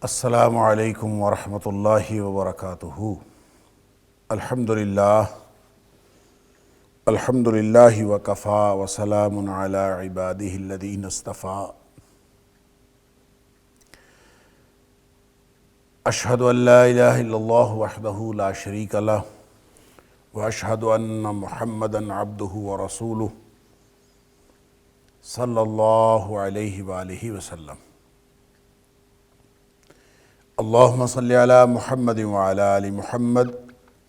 السلام علیکم ورحمۃ اللہ وبرکاتہ۔ الحمد للہ وکفا وسلام علی عبادہ الذین اصطفیٰ۔ اشہد ان لا الہ الا اللہ وحدہ لا شریک لہ واشہد ان محمدا عبدہ ورسولہ صلی اللہ علیہ وآلہ وسلم۔ اللہم صلی علی محمد وعلی آل محمد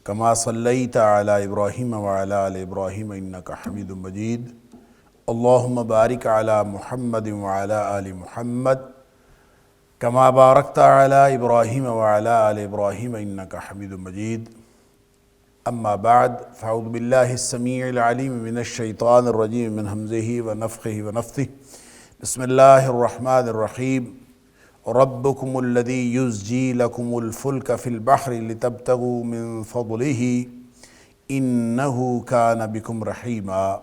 کما صلیت علی ابراہیم وعلی آل ابراہیم انکا حمید مجید۔ اللہم بارک علی محمد وعلی آل محمد کما بارکت علی ابراہیم وعلی آل ابراہیم انکا حمید مجید۔ اما بعد فاعوذ باللہ السمیع العلیم من الشیطان الرجیم من ہمزہ ونفخہ ونفثہ۔ بسم اللہ الرحمن الرحیم۔ ربکم الذی یزجی لکم الفلک فی البحر لتبتغوا من فضلہ انہ کان بکم رحیما۔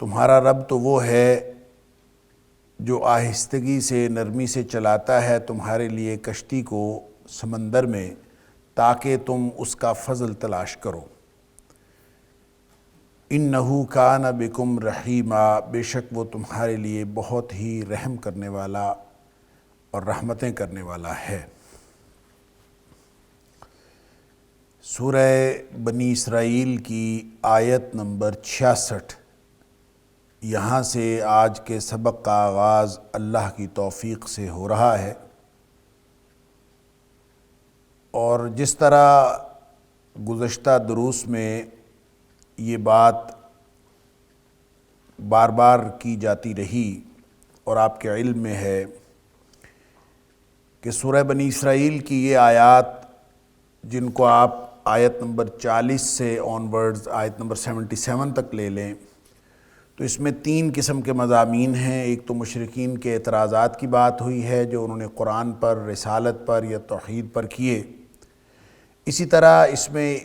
تمہارا رب تو وہ ہے جو آہستگی سے نرمی سے چلاتا ہے تمہارے لیے کشتی کو سمندر میں تاکہ تم اس کا فضل تلاش کرو۔ انہو کان بکم رحیما، بے شک وہ تمہارے لیے بہت ہی رحم کرنے والا اور رحمتیں کرنے والا ہے۔ سورہ بنی اسرائیل کی آیت نمبر 66، یہاں سے آج کے سبق کا آغاز اللہ کی توفیق سے ہو رہا ہے، اور جس طرح گزشتہ دروس میں یہ بات بار بار کی جاتی رہی اور آپ کے علم میں ہے کہ سورہ بنی اسرائیل کی یہ آیات، جن کو آپ آیت نمبر 40 سے آنورڈز آیت نمبر 77 تک لے لیں، تو اس میں 3 قسم کے مضامین ہیں۔ ایک تو مشرکین کے اعتراضات کی بات ہوئی ہے جو انہوں نے قرآن پر، رسالت پر یا توحید پر کیے۔ اسی طرح اس میں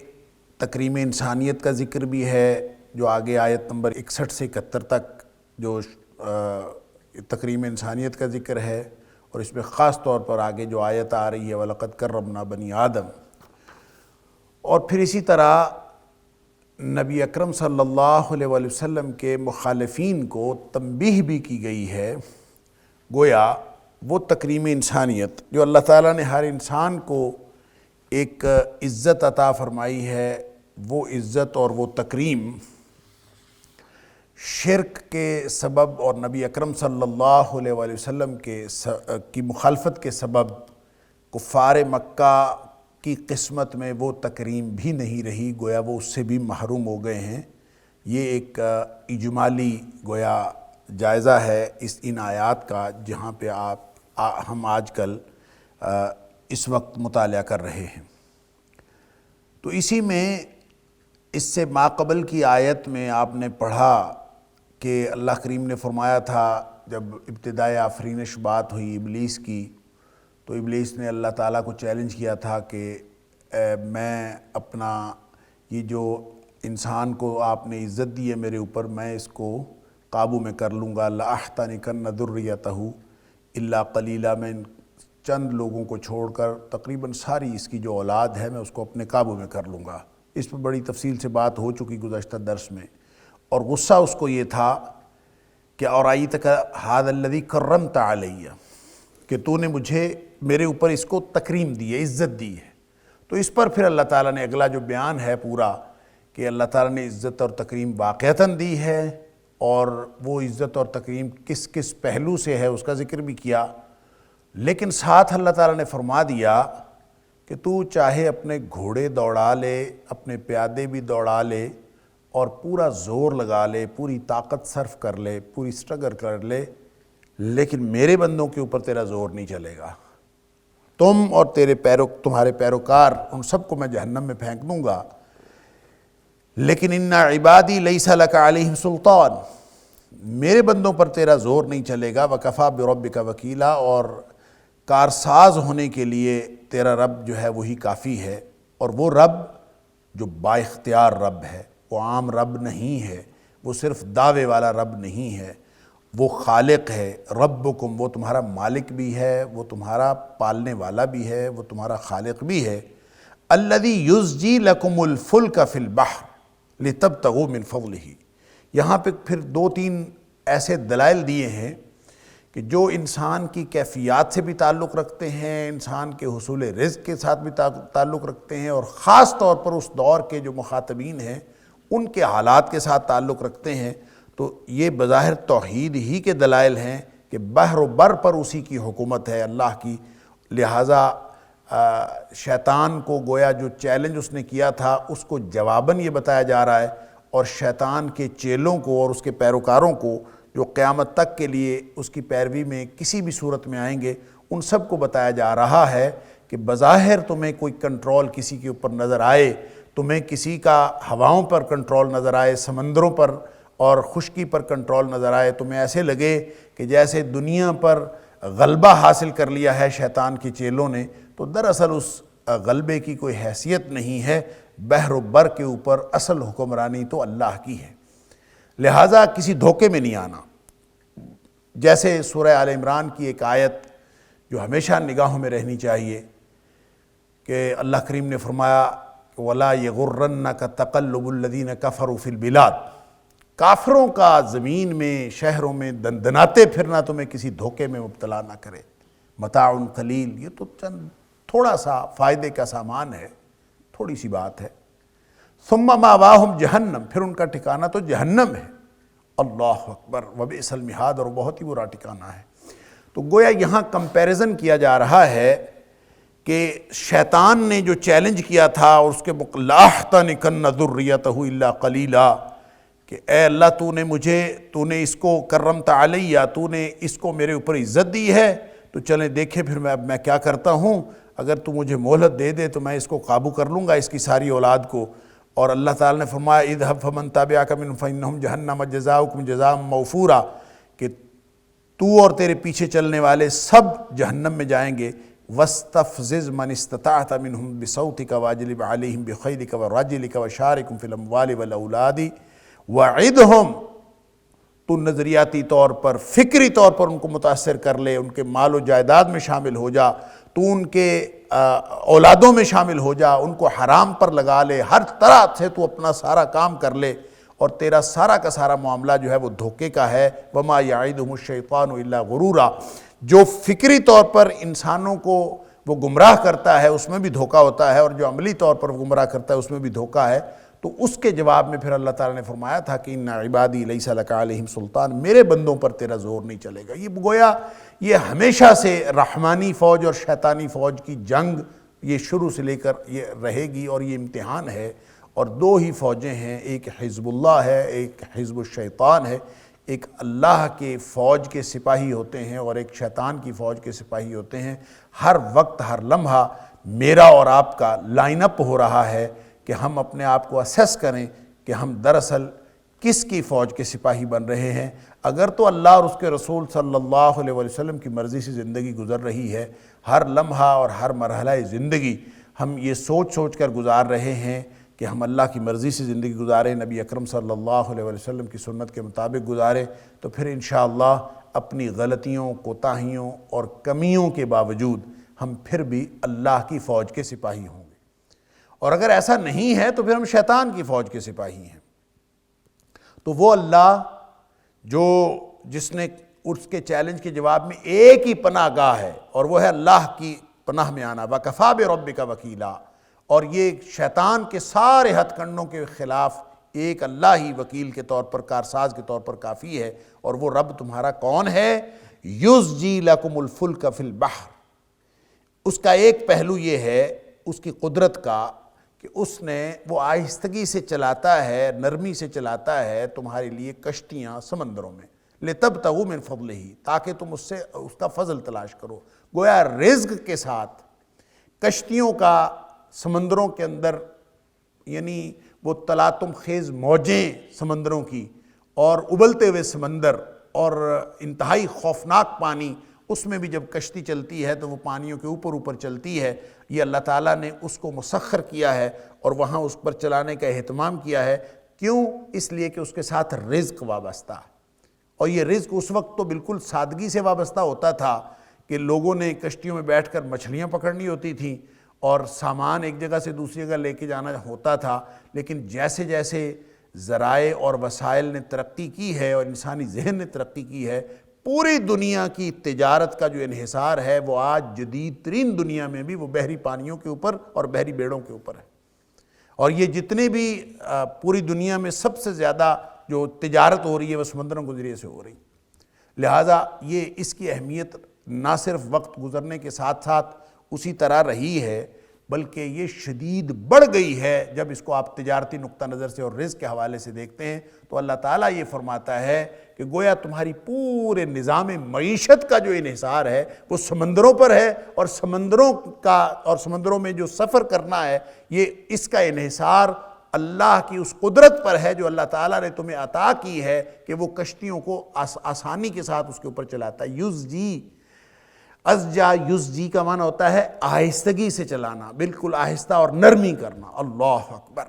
تکریم انسانیت کا ذکر بھی ہے، جو آگے آیت نمبر 61 سے 71 تک جو تکریم انسانیت کا ذکر ہے، اور اس میں خاص طور پر آگے جو آیت آ رہی ہے وَلَقَدْ كَرَّمْنَا بَنِي آدم۔ اور پھر اسی طرح نبی اکرم صلی اللہ علیہ وآلہ وسلم کے مخالفین کو تنبیہ بھی کی گئی ہے، گویا وہ تکریم انسانیت جو اللہ تعالیٰ نے ہر انسان کو ایک عزت عطا فرمائی ہے، وہ عزت اور وہ تکریم شرک کے سبب اور نبی اکرم صلی اللہ علیہ وآلہ وسلم کی مخالفت کے سبب کفار مکہ کی قسمت میں وہ تکریم بھی نہیں رہی، گویا وہ اس سے بھی محروم ہو گئے ہیں۔ یہ ایک اجمالی گویا جائزہ ہے ان آیات کا، جہاں پہ ہم آج کل اس وقت مطالعہ کر رہے ہیں۔ تو اسی میں اس سے ماقبل کی آیت میں آپ نے پڑھا کہ اللہ کریم نے فرمایا تھا، جب ابتدائے آفرینش بات ہوئی ابلیس کی، تو ابلیس نے اللہ تعالیٰ کو چیلنج کیا تھا کہ میں اپنا یہ جو انسان کو آپ نے عزت دی ہے میرے اوپر، میں اس کو قابو میں کر لوں گا۔ لَأَحْتَنِكَنَّ ذُرِّيَّتَهُ إِلَّا قَلِيلًا، میں چند لوگوں کو چھوڑ کر تقریباً ساری اس کی جو اولاد ہے میں اس کو اپنے قابو میں کر لوں گا۔ اس پر بڑی تفصیل سے بات ہو چکی گزشتہ درس میں، اور غصہ اس کو یہ تھا کہ اَرَأَيْتَكَ هَذَا الَّذِي كَرَّمْتَ عَلَيَّ، کہ تو نے مجھے میرے اوپر اس کو تکریم دی ہے، عزت دی ہے۔ تو اس پر پھر اللہ تعالیٰ نے اگلا جو بیان ہے پورا، کہ اللہ تعالیٰ نے عزت اور تکریم واقعتاً دی ہے، اور وہ عزت اور تکریم کس کس پہلو سے ہے اس کا ذکر بھی کیا، لیکن ساتھ اللہ تعالیٰ نے فرما دیا کہ تو چاہے اپنے گھوڑے دوڑا لے، اپنے پیادے بھی دوڑا لے، اور پورا زور لگا لے، پوری طاقت صرف کر لے، پوری سٹرگل کر لے، لیکن میرے بندوں کے اوپر تیرا زور نہیں چلے گا۔ تم اور تمہارے پیروکار ان سب کو میں جہنم میں پھینک دوں گا، لیکن ان عبادی لیس لک علیہم سلطان، میرے بندوں پر تیرا زور نہیں چلے گا، وکفا بربک وکیلا، اور کارساز ہونے کے لیے تیرا رب جو ہے وہی کافی ہے۔ اور وہ رب جو با اختیار رب ہے، وہ عام رب نہیں ہے، وہ صرف دعوے والا رب نہیں ہے، وہ خالق ہے۔ ربکم، وہ تمہارا مالک بھی ہے، وہ تمہارا پالنے والا بھی ہے، وہ تمہارا خالق بھی ہے۔ الذی یزجی لکم الفلک فی البحر لتبتغوا من فضلہ۔ یہاں پہ پھر دو تین ایسے دلائل دیے ہیں کہ جو انسان کی کیفیات سے بھی تعلق رکھتے ہیں، انسان کے حصول رزق کے ساتھ بھی تعلق رکھتے ہیں، اور خاص طور پر اس دور کے جو مخاطبین ہیں ان کے حالات کے ساتھ تعلق رکھتے ہیں۔ تو یہ بظاہر توحید ہی کے دلائل ہیں کہ بحر و بر پر اسی کی حکومت ہے، اللہ کی، لہٰذا شیطان کو گویا جو چیلنج اس نے کیا تھا اس کو جواباً یہ بتایا جا رہا ہے، اور شیطان کے چیلوں کو اور اس کے پیروکاروں کو جو قیامت تک کے لیے اس کی پیروی میں کسی بھی صورت میں آئیں گے، ان سب کو بتایا جا رہا ہے کہ بظاہر تمہیں کوئی کنٹرول کسی کے اوپر نظر آئے، تمہیں کسی کا ہواؤں پر کنٹرول نظر آئے، سمندروں پر اور خشکی پر کنٹرول نظر آئے، تمہیں ایسے لگے کہ جیسے دنیا پر غلبہ حاصل کر لیا ہے شیطان کے چیلوں نے، تو دراصل اس غلبے کی کوئی حیثیت نہیں ہے۔ بحر و بر کے اوپر اصل حکمرانی تو اللہ کی ہے، لہٰذا کسی دھوکے میں نہیں آنا۔ جیسے سورہ آل عمران کی ایک آیت جو ہمیشہ نگاہوں میں رہنی چاہیے کہ اللہ کریم نے فرمایا وَلَا يَغُرَّنَّكَ تَقَلُّبُ الَّذِينَ كَفَرُوا فِي الْبِلَادِ، کافروں کا زمین میں شہروں میں دندناتے پھرنا تمہیں کسی دھوکے میں مبتلا نہ کرے۔ متاع قلیل، یہ تو چند تھوڑا سا فائدے کا سامان ہے، تھوڑی سی بات ہے۔ ثم مأواہم جہنم، پھر ان کا ٹھکانہ تو جہنم ہے۔ اللہ اکبر، وبئس المہاد، اور بہت ہی برا ٹھکانہ ہے۔ تو گویا یہاں کمپیریزن کیا جا رہا ہے کہ شیطان نے جو چیلنج کیا تھا اور اس کے لَأَحْتَنِكَنَّ ذُرِّيَّتَهُ إِلَّا قَلِيلًا، کہ اے اللہ تو نے اس کو کرمت علیہ، تو نے اس کو میرے اوپر عزت دی ہے، تو چلیں دیکھیں پھر میں کیا کرتا ہوں، اگر تو مجھے مہلت دے دے تو میں اس کو قابو کر لوں گا، اس کی ساری اولاد کو۔ اور اللہ تعالیٰ نے فرمایا اذهب فمن تبعك منهم فإنهم جہنم جزاؤكم جزاء موفورا، کہ تو اور تیرے پیچھے چلنے والے سب جہنم میں جائیں گے۔ واستفزز من استطعت منهم بصوتك واجلب عليهم بخيلك ورجلك وشاركهم في الأموال والأولاد وعدهم، تو نظریاتی طور پر، فکری طور پر ان کو متاثر کر لے، ان کے مال و جائیداد میں شامل ہو جا، تو ان کے اولادوں میں شامل ہو جا، ان کو حرام پر لگا لے، ہر طرح سے تو اپنا سارا کام کر لے، اور تیرا سارا کا سارا معاملہ جو ہے وہ دھوکے کا ہے۔ وما یعدہم الشیطان الا غرورا، جو فکری طور پر انسانوں کو وہ گمراہ کرتا ہے اس میں بھی دھوکہ ہوتا ہے، اور جو عملی طور پر گمراہ کرتا ہے اس میں بھی دھوکہ ہے۔ تو اس کے جواب میں پھر اللہ تعالیٰ نے فرمایا تھا کہ ان عبادی لیس لک علیہم سلطان، میرے بندوں پر تیرا زور نہیں چلے گا۔ یہ گویا یہ ہمیشہ سے رحمانی فوج اور شیطانی فوج کی جنگ یہ شروع سے لے کر یہ رہے گی، اور یہ امتحان ہے، اور دو ہی فوجیں ہیں، ایک حزب اللہ ہے، ایک حزب الشیطان ہے۔ ایک اللہ کے فوج کے سپاہی ہوتے ہیں اور ایک شیطان کی فوج کے سپاہی ہوتے ہیں۔ ہر وقت ہر لمحہ میرا اور آپ کا لائن اپ ہو رہا ہے کہ ہم اپنے آپ کو اسیس کریں کہ ہم دراصل کس کی فوج کے سپاہی بن رہے ہیں۔ اگر تو اللہ اور اس کے رسول صلی اللہ علیہ وسلم کی مرضی سے زندگی گزر رہی ہے، ہر لمحہ اور ہر مرحلہ زندگی ہم یہ سوچ کر گزار رہے ہیں کہ ہم اللہ کی مرضی سے زندگی گزاریں، نبی اکرم صلی اللہ علیہ وسلم کی سنت کے مطابق گزاریں، تو پھر انشاءاللہ اپنی غلطیوں، کوتاہیوں اور کمیوں کے باوجود ہم پھر بھی اللہ کی فوج کے سپاہی ہوں گے۔ اور اگر ایسا نہیں ہے تو پھر ہم شیطان کی فوج کے سپاہی ہیں۔ تو وہ اللہ جس نے اس کے چیلنج کے جواب میں ایک ہی پناہ گاہ ہے، اور وہ ہے اللہ کی پناہ میں آنا، وَكَفَى بِرَبِّكَ وَكِيلًا، اور یہ شیطان کے سارے ہتھ کنڈوں کے خلاف ایک اللہ ہی وکیل کے طور پر، کارساز کے طور پر کافی ہے۔ اور وہ رب تمہارا کون ہے؟ یُزْجِی لَکُمُ الْفُلْکَ فِی الْبَحْرِ، اس کا ایک پہلو یہ ہے اس کی قدرت کا کہ اس نے وہ آہستگی سے چلاتا ہے، نرمی سے چلاتا ہے تمہارے لیے کشتیاں سمندروں میں، لِتَبْتَغُوا مِن فَضْلِهِ، تاکہ تم اس کا فضل تلاش کرو۔ گویا رزق کے ساتھ کشتیوں کا سمندروں کے اندر، یعنی وہ تلاطم خیز موجیں سمندروں کی، اور ابلتے ہوئے سمندر اور انتہائی خوفناک پانی، اس میں بھی جب کشتی چلتی ہے تو وہ پانیوں کے اوپر اوپر چلتی ہے، یہ اللہ تعالیٰ نے اس کو مسخر کیا ہے اور وہاں اس پر چلانے کا اہتمام کیا ہے۔ کیوں؟ اس لیے کہ اس کے ساتھ رزق وابستہ ہے، اور یہ رزق اس وقت تو بالکل سادگی سے وابستہ ہوتا تھا کہ لوگوں نے کشتیوں میں بیٹھ کر مچھلیاں پکڑنی ہوتی تھیں اور سامان ایک جگہ سے دوسری جگہ لے کے جانا ہوتا تھا، لیکن جیسے جیسے ذرائع اور وسائل نے ترقی کی ہے اور انسانی ذہن نے ترقی کی ہے، پوری دنیا کی تجارت کا جو انحصار ہے وہ آج جدید ترین دنیا میں بھی وہ بحری پانیوں کے اوپر اور بحری بیڑوں کے اوپر ہے۔ اور یہ جتنے بھی پوری دنیا میں سب سے زیادہ جو تجارت ہو رہی ہے وہ سمندروں کے ذریعے سے ہو رہی ہے، لہٰذا یہ اس کی اہمیت نہ صرف وقت گزرنے کے ساتھ ساتھ اسی طرح رہی ہے، بلکہ یہ شدید بڑھ گئی ہے جب اس کو آپ تجارتی نقطہ نظر سے اور رزق کے حوالے سے دیکھتے ہیں۔ تو اللہ تعالیٰ یہ فرماتا ہے کہ گویا تمہاری پورے نظام معیشت کا جو انحصار ہے وہ سمندروں پر ہے، اور سمندروں میں جو سفر کرنا ہے یہ اس کا انحصار اللہ کی اس قدرت پر ہے جو اللہ تعالیٰ نے تمہیں عطا کی ہے کہ وہ کشتیوں کو آسانی کے ساتھ اس کے اوپر چلاتا ہے۔ یزجی، ازجا یزجی کا معنی ہوتا ہے آہستگی سے چلانا، بالکل آہستہ اور نرمی کرنا۔ اللہ اکبر!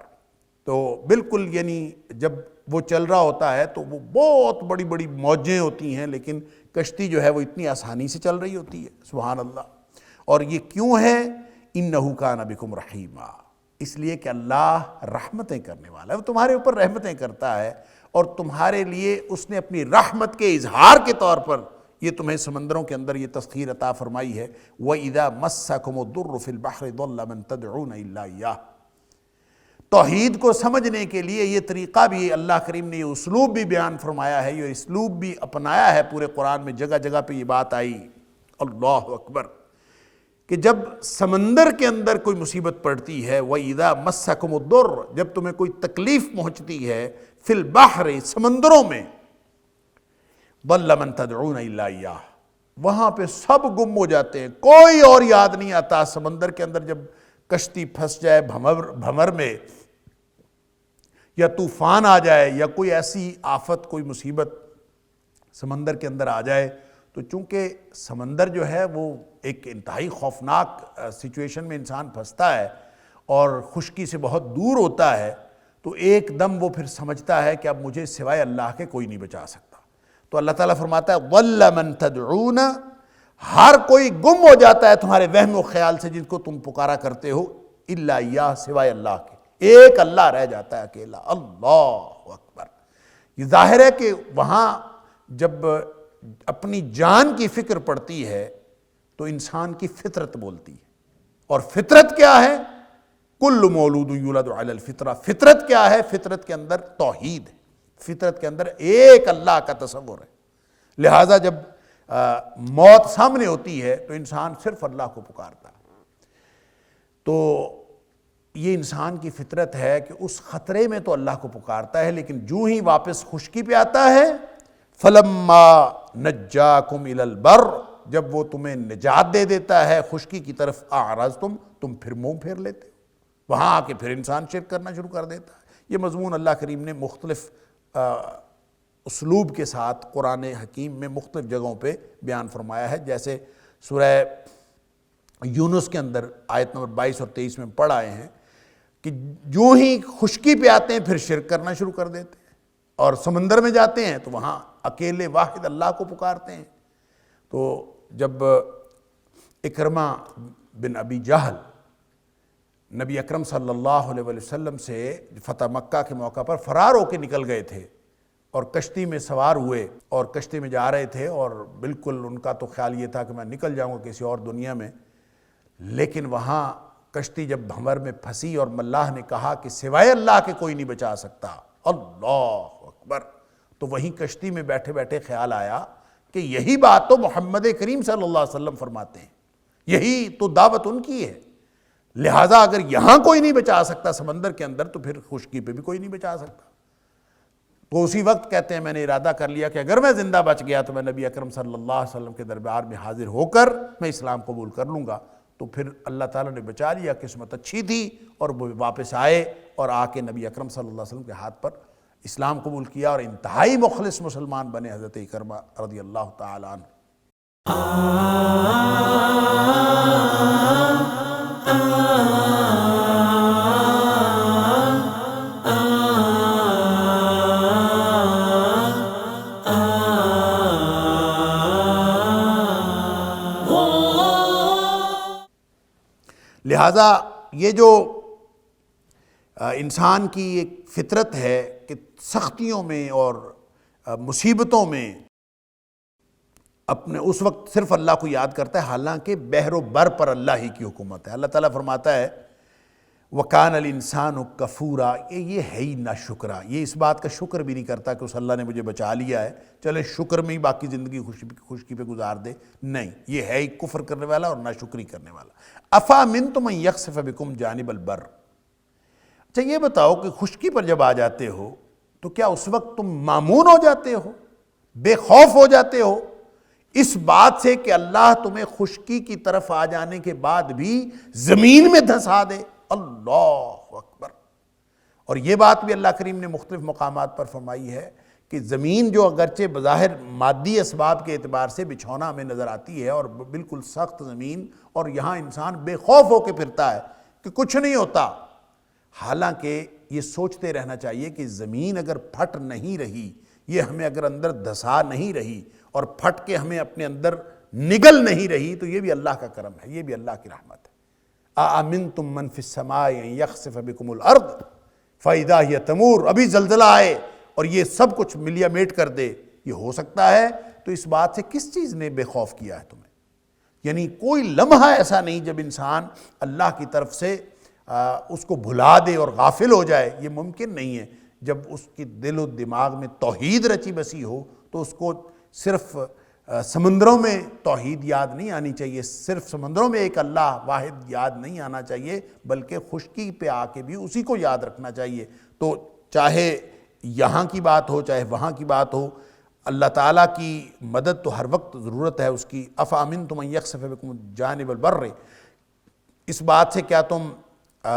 تو بالکل یعنی جب وہ چل رہا ہوتا ہے تو وہ بہت بڑی بڑی موجیں ہوتی ہیں، لیکن کشتی جو ہے وہ اتنی آسانی سے چل رہی ہوتی ہے، سبحان اللہ۔ اور یہ کیوں ہے؟ انہ کان بکم رحیما، اس لیے کہ اللہ رحمتیں کرنے والا ہے، وہ تمہارے اوپر رحمتیں کرتا ہے، اور تمہارے لیے اس نے اپنی رحمت کے اظہار کے طور پر یہ تمہیں سمندروں کے اندر یہ تسخیر عطا فرمائی ہے۔ وَإِذَا مَسَّكُمُ الضُّرُّ فِي الْبَحْرِ ضَلَّ مَن تَدْعُونَ إِلَّا إِيَّاهُ۔ توحید کو سمجھنے کے لیے یہ طریقہ بھی اللہ کریم نے، یہ اسلوب بھی بیان فرمایا ہے، یہ اسلوب بھی اپنایا ہے، پورے قرآن میں جگہ جگہ پہ یہ بات آئی۔ اللہ اکبر! کہ جب سمندر کے اندر کوئی مصیبت پڑتی ہے، وَإِذَا مَسَّكُمُ الضُّرُّ، جب تمہیں کوئی تکلیف پہنچتی ہے، فِي الْبَحْرِ، سمندروں میں، ضَلَّ مَن تَدْعُونَ إِلَّا إِيَّاهُ، وہاں پہ سب گم ہو جاتے ہیں، کوئی اور یاد نہیں آتا۔ سمندر کے اندر جب کشتی پھنس جائے بھمر میں، یا طوفان آ جائے، یا کوئی ایسی آفت، کوئی مصیبت سمندر کے اندر آ جائے، تو چونکہ سمندر جو ہے وہ ایک انتہائی خوفناک سچویشن میں انسان پھنستا ہے اور خشکی سے بہت دور ہوتا ہے، تو ایک دم وہ پھر سمجھتا ہے کہ اب مجھے سوائے اللہ کے کوئی نہیں بچا سکتا۔ تو اللہ تعالیٰ فرماتا ہے ضَلَّ مَن تَدْعُونَ، ہر کوئی گم ہو جاتا ہے تمہارے وہم و خیال سے جن کو تم پکارا کرتے ہو، اِلَّا إِيَّاهُ، سوائے اللہ کے، ایک اللہ رہ جاتا ہے اکیلا۔ اللہ اکبر! یہ ظاہر ہے کہ وہاں جب اپنی جان کی فکر پڑتی ہے تو انسان کی فطرت بولتی ہے، اور فطرت کیا ہے؟ کل مولود یولد علی الفطرہ۔ فطرت کیا ہے؟ فطرت کے اندر توحید ہے، فطرت کے اندر ایک اللہ کا تصور ہے۔ لہٰذا جب موت سامنے ہوتی ہے تو انسان صرف اللہ کو پکارتا ہے۔ تو یہ انسان کی فطرت ہے کہ اس خطرے میں تو اللہ کو پکارتا ہے، لیکن جو ہی واپس خشکی پہ آتا ہے، فَلَمَّا نَجَّاكُمْ إِلَى الْبَرِّ، جب وہ تمہیں نجات دے دیتا ہے خشکی کی طرف، أَعْرَضْتُمْ، تم پھر منہ پھیر لیتے، وہاں آ کے پھر انسان شرک کرنا شروع کر دیتا ہے۔ یہ مضمون اللہ کریم نے مختلف اسلوب کے ساتھ قرآن حکیم میں مختلف جگہوں پہ بیان فرمایا ہے، جیسے سورہ یونس کے اندر آیت نمبر 22 اور 23 میں پڑھ آئے ہیں کہ جو ہی خشکی پہ آتے ہیں پھر شرک کرنا شروع کر دیتے ہیں، اور سمندر میں جاتے ہیں تو وہاں اکیلے واحد اللہ کو پکارتے ہیں۔ تو جب اکرمہ بن ابی جہل نبی اکرم صلی اللہ علیہ وسلم سے فتح مکہ کے موقع پر فرار ہو کے نکل گئے تھے، اور کشتی میں سوار ہوئے اور کشتی میں جا رہے تھے، اور بالکل ان کا تو خیال یہ تھا کہ میں نکل جاؤں گا کسی اور دنیا میں، لیکن وہاں کشتی جب بھنور میں پھنسی اور اللہ نے کہا کہ سوائے اللہ کے کوئی نہیں بچا سکتا، اللہ اکبر، تو وہیں کشتی میں بیٹھے بیٹھے خیال آیا کہ یہی بات تو محمد کریم صلی اللہ علیہ وسلم فرماتے ہیں، یہی تو دعوت ان کی ہے، لہٰذا اگر یہاں کوئی نہیں بچا سکتا سمندر کے اندر تو پھر خشکی پہ بھی کوئی نہیں بچا سکتا۔ تو اسی وقت کہتے ہیں میں نے ارادہ کر لیا کہ اگر میں زندہ بچ گیا تو میں نبی اکرم صلی اللہ علیہ وسلم کے دربار میں حاضر ہو کر میں اسلام قبول کر لوں گا۔ تو پھر اللہ تعالیٰ نے بچا لیا، قسمت اچھی تھی، اور وہ واپس آئے اور آ کے نبی اکرم صلی اللہ علیہ وسلم کے ہاتھ پر اسلام قبول کیا اور انتہائی مخلص مسلمان بنے حضرت اکرمہ رضی اللہ تعالی عنہ۔ لہٰذا یہ جو انسان کی ایک فطرت ہے کہ سختیوں میں اور مصیبتوں میں اپنے اس وقت صرف اللہ کو یاد کرتا ہے، حالانکہ بحر و بر پر اللہ ہی کی حکومت ہے۔ اللہ تعالیٰ فرماتا ہے وَكَانَ الْإِنسَانُ كَفُورًا، یہ ہے ہی ناشکرا، یہ اس بات کا شکر بھی نہیں کرتا کہ اس اللہ نے مجھے بچا لیا ہے، چلے شکر میں ہی باقی زندگی خوشکی پہ گزار دے، نہیں، یہ ہے ہی کفر کرنے والا اور ناشکری کرنے والا۔ أَفَأَمِنْتُمْ أَنْ يَخْسِفَ بِكُمْ جَانِبَ الْبَرِّ، اچھا یہ بتاؤ کہ خشکی پر جب آ جاتے ہو تو کیا اس وقت تم مامون ہو جاتے ہو، بے خوف ہو جاتے ہو اس بات سے کہ اللہ تمہیں خشکی کی طرف آ جانے کے بعد بھی زمین میں دھسا دے؟ اللہ اکبر۔ اور یہ بات بھی اللہ کریم نے مختلف مقامات پر فرمائی ہے کہ زمین جو اگرچہ بظاہر مادی اسباب کے اعتبار سے بچھونا ہمیں نظر آتی ہے اور بالکل سخت زمین، اور یہاں انسان بے خوف ہو کے پھرتا ہے کہ کچھ نہیں ہوتا، حالانکہ یہ سوچتے رہنا چاہیے کہ زمین اگر پھٹ نہیں رہی، یہ ہمیں اگر اندر دھسا نہیں رہی اور پھٹ کے ہمیں اپنے اندر نگل نہیں رہی، تو یہ بھی اللہ کا کرم ہے، یہ بھی اللہ کی رحمت ہے۔ أَأَمِنْتُم مَّن فِي السَّمَاءِ أَن يَخْسِفَ بِكُمُ الْأَرْضَ فَإِذَا هِيَ تَمُورُ، ابھی زلزلہ آئے اور یہ سب کچھ ملیا میٹ کر دے، یہ ہو سکتا ہے؟ تو اس بات سے کس چیز نے بے خوف کیا ہے تمہیں؟ یعنی کوئی لمحہ ایسا نہیں جب انسان اللہ کی طرف سے اس کو بھلا دے اور غافل ہو جائے، یہ ممکن نہیں ہے۔ جب اس کی دل و دماغ میں توحید رچی بسی ہو تو اس کو صرف سمندروں میں توحید یاد نہیں آنی چاہیے، صرف سمندروں میں ایک اللہ واحد یاد نہیں آنا چاہیے، بلکہ خشکی پہ آ کے بھی اسی کو یاد رکھنا چاہیے۔ تو چاہے یہاں کی بات ہو چاہے وہاں کی بات ہو، اللہ تعالیٰ کی مدد تو ہر وقت ضرورت ہے اس کی۔ أَفَأَمِنْتُمْ أَنْ يَخْسِفَ بِكُمْ جَانِبَ الْبَرِّ، اس بات سے کیا تم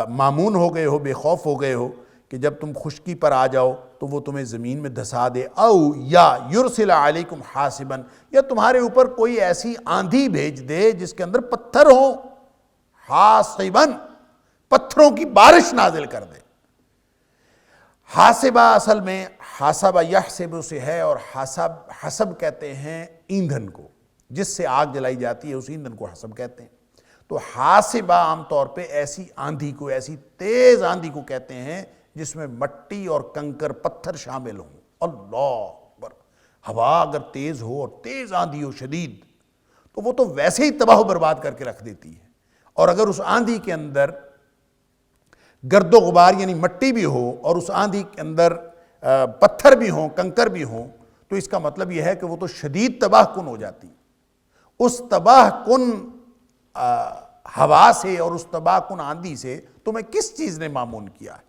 مامون ہو گئے ہو، بے خوف ہو گئے ہو کہ جب تم خشکی پر آ جاؤ تو وہ تمہیں زمین میں دھسا دے، او یا یرسل علیکم حاسباً، یا تمہارے اوپر کوئی ایسی آندھی بھیج دے جس کے اندر پتھر ہوں، حاسباً، پتھروں کی بارش نازل کر دے۔ حاسبہ اصل میں حاسبہ یحسب سے ہے، اور حسب کہتے ہیں ایندھن کو، جس سے آگ جلائی جاتی ہے اس ایندھن کو حسب کہتے ہیں۔ تو حاسبہ عام طور پہ ایسی آندھی کو، ایسی تیز آندھی کو کہتے ہیں جس میں مٹی اور کنکر پتھر شامل ہوں۔ اللہ اکبر، ہوا اگر تیز ہو اور تیز آندھی ہو شدید تو وہ تو ویسے ہی تباہ و برباد کر کے رکھ دیتی ہے، اور اگر اس آندھی کے اندر گرد و غبار یعنی مٹی بھی ہو اور اس آندھی کے اندر پتھر بھی ہوں، کنکر بھی ہوں، تو اس کا مطلب یہ ہے کہ وہ تو شدید تباہ کن ہو جاتی۔ اس تباہ کن ہوا سے اور اس تباہ کن آندھی سے تمہیں کس چیز نے معمون کیا ہے؟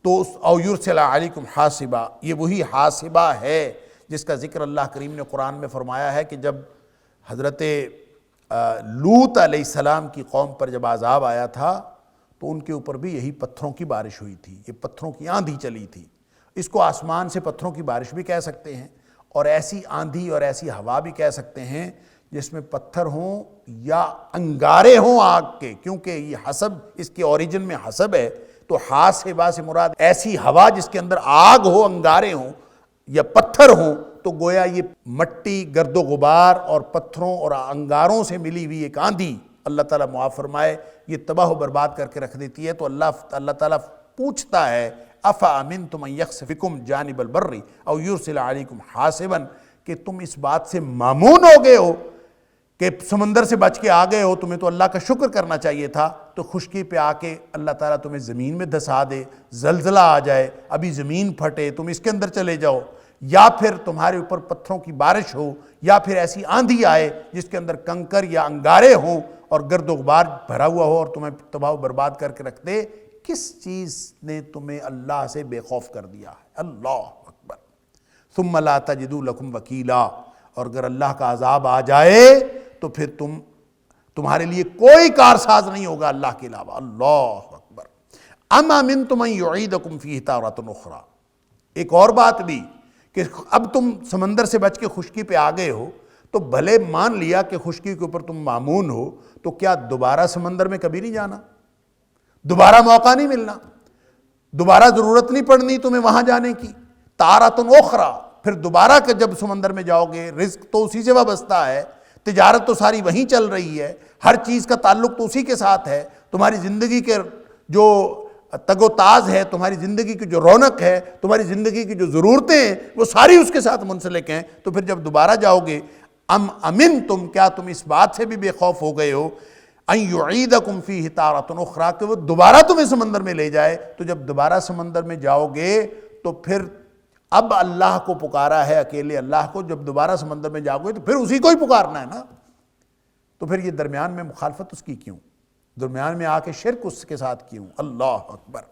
تو او یرسل علیکم حاسبہ، یہ وہی حاسبہ ہے جس کا ذکر اللہ کریم نے قرآن میں فرمایا ہے کہ جب حضرت لوط علیہ السلام کی قوم پر جب عذاب آیا تھا تو ان کے اوپر بھی یہی پتھروں کی بارش ہوئی تھی، یہ پتھروں کی آندھی چلی تھی۔ اس کو آسمان سے پتھروں کی بارش بھی کہہ سکتے ہیں، اور ایسی آندھی اور ایسی ہوا بھی کہہ سکتے ہیں جس میں پتھر ہوں یا انگارے ہوں آگ کے، کیونکہ یہ حسب اس کے اوریجن میں حسب ہے، تو حاسبہ سے مراد ایسی ہوا جس کے اندر آگ ہو، انگارے ہوں یا پتھر ہوں، تو گویا یہ مٹی، گرد و غبار اور پتھروں اور انگاروں سے ملی ہوئی ایک آندھی، اللہ تعالیٰ معاف فرمائے، یہ تباہ و برباد کر کے رکھ دیتی ہے۔ تو اللہ تعالیٰ پوچھتا ہے أَفَأَمِنْتُمْ أَنْ يَخْسِفَ بِكُمْ جَانِبَ الْبَرِّ أَوْ يُرْسِلَ عَلَيْكُمْ حَاسِبًا، کہ تم اس بات سے مامون ہو گئے ہو کہ سمندر سے بچ کے آ گئے ہو، تمہیں تو اللہ کا شکر کرنا چاہیے تھا، تو خشکی پہ آ کے اللہ تعالیٰ تمہیں زمین میں دھسا دے، زلزلہ آ جائے، ابھی زمین پھٹے، تم اس کے اندر چلے جاؤ، یا پھر تمہارے اوپر پتھروں کی بارش ہو، یا پھر ایسی آندھی آئے جس کے اندر کنکر یا انگارے ہوں اور گرد و غبار بھرا ہوا ہو اور تمہیں تباہ و برباد کر کے رکھ دے۔ کس چیز نے تمہیں اللہ سے بے خوف کر دیا ہے؟ اللہ اکبر۔ ثم لا تجدوا لکم وکیلا، اور اگر اللہ کا عذاب آ جائے تو پھر تمہارے لیے کوئی کارساز نہیں ہوگا اللہ کے علاوہ۔ اللہ اکبر۔ ام امنتم ان یعیدکم فیہ تارۃ اخری، ایک اور بات بھی کہ اب تم سمندر سے بچ کے خشکی پہ آ گئے ہو تو بھلے مان لیا کہ خشکی کے اوپر تم مامون ہو، تو کیا دوبارہ سمندر میں کبھی نہیں جانا؟ دوبارہ موقع نہیں ملنا، دوبارہ ضرورت نہیں پڑنی تمہیں وہاں جانے کی؟ تارۃ اخری، پھر دوبارہ کہ جب سمندر میں جاؤ گے، رزق تو اسی سے وابستہ ہے، تجارت تو ساری وہیں چل رہی ہے، ہر چیز کا تعلق تو اسی کے ساتھ ہے، تمہاری زندگی کے جو تگ و تاز ہے، تمہاری زندگی کی جو رونق ہے، تمہاری زندگی کی جو ضرورتیں ہیں، وہ ساری اس کے ساتھ منسلک ہیں۔ تو پھر جب دوبارہ جاؤ گے، امن تم، کیا تم اس بات سے بھی بے خوف ہو گئے ہو ان یعیدکم فیہ تارۃ اخری، کہ وہ دوبارہ تمہیں سمندر میں لے جائے؟ تو جب دوبارہ سمندر میں جاؤ گے تو پھر اب اللہ کو پکارا ہے، اکیلے اللہ کو، جب دوبارہ سمندر میں جاؤ گے تو پھر اسی کو ہی پکارنا ہے نا۔ تو پھر یہ درمیان میں مخالفت اس کی کیوں؟ درمیان میں آ کے شرک اس کے ساتھ کیوں؟ اللہ اکبر۔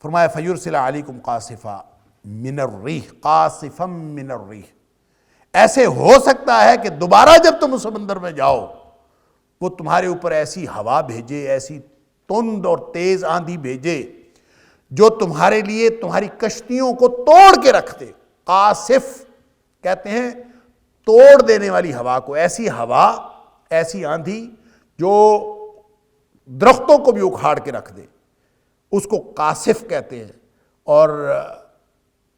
فرمایا فَيُرْسِلَ عَلَيْكُمْ قَاصِفًا مِّنَ الرِّيحِ، قَاصِفًا مِّنَ الرِّيحِ، ایسے ہو سکتا ہے کہ دوبارہ جب تم سمندر میں جاؤ وہ تمہارے اوپر ایسی ہوا بھیجے، ایسی تند اور تیز آندھی بھیجے جو تمہارے لیے تمہاری کشتیوں کو توڑ کے رکھ دے۔ قاصف کہتے ہیں توڑ دینے والی ہوا کو، ایسی ہوا، ایسی آندھی جو درختوں کو بھی اکھاڑ کے رکھ دے، اس کو قاصف کہتے ہیں۔ اور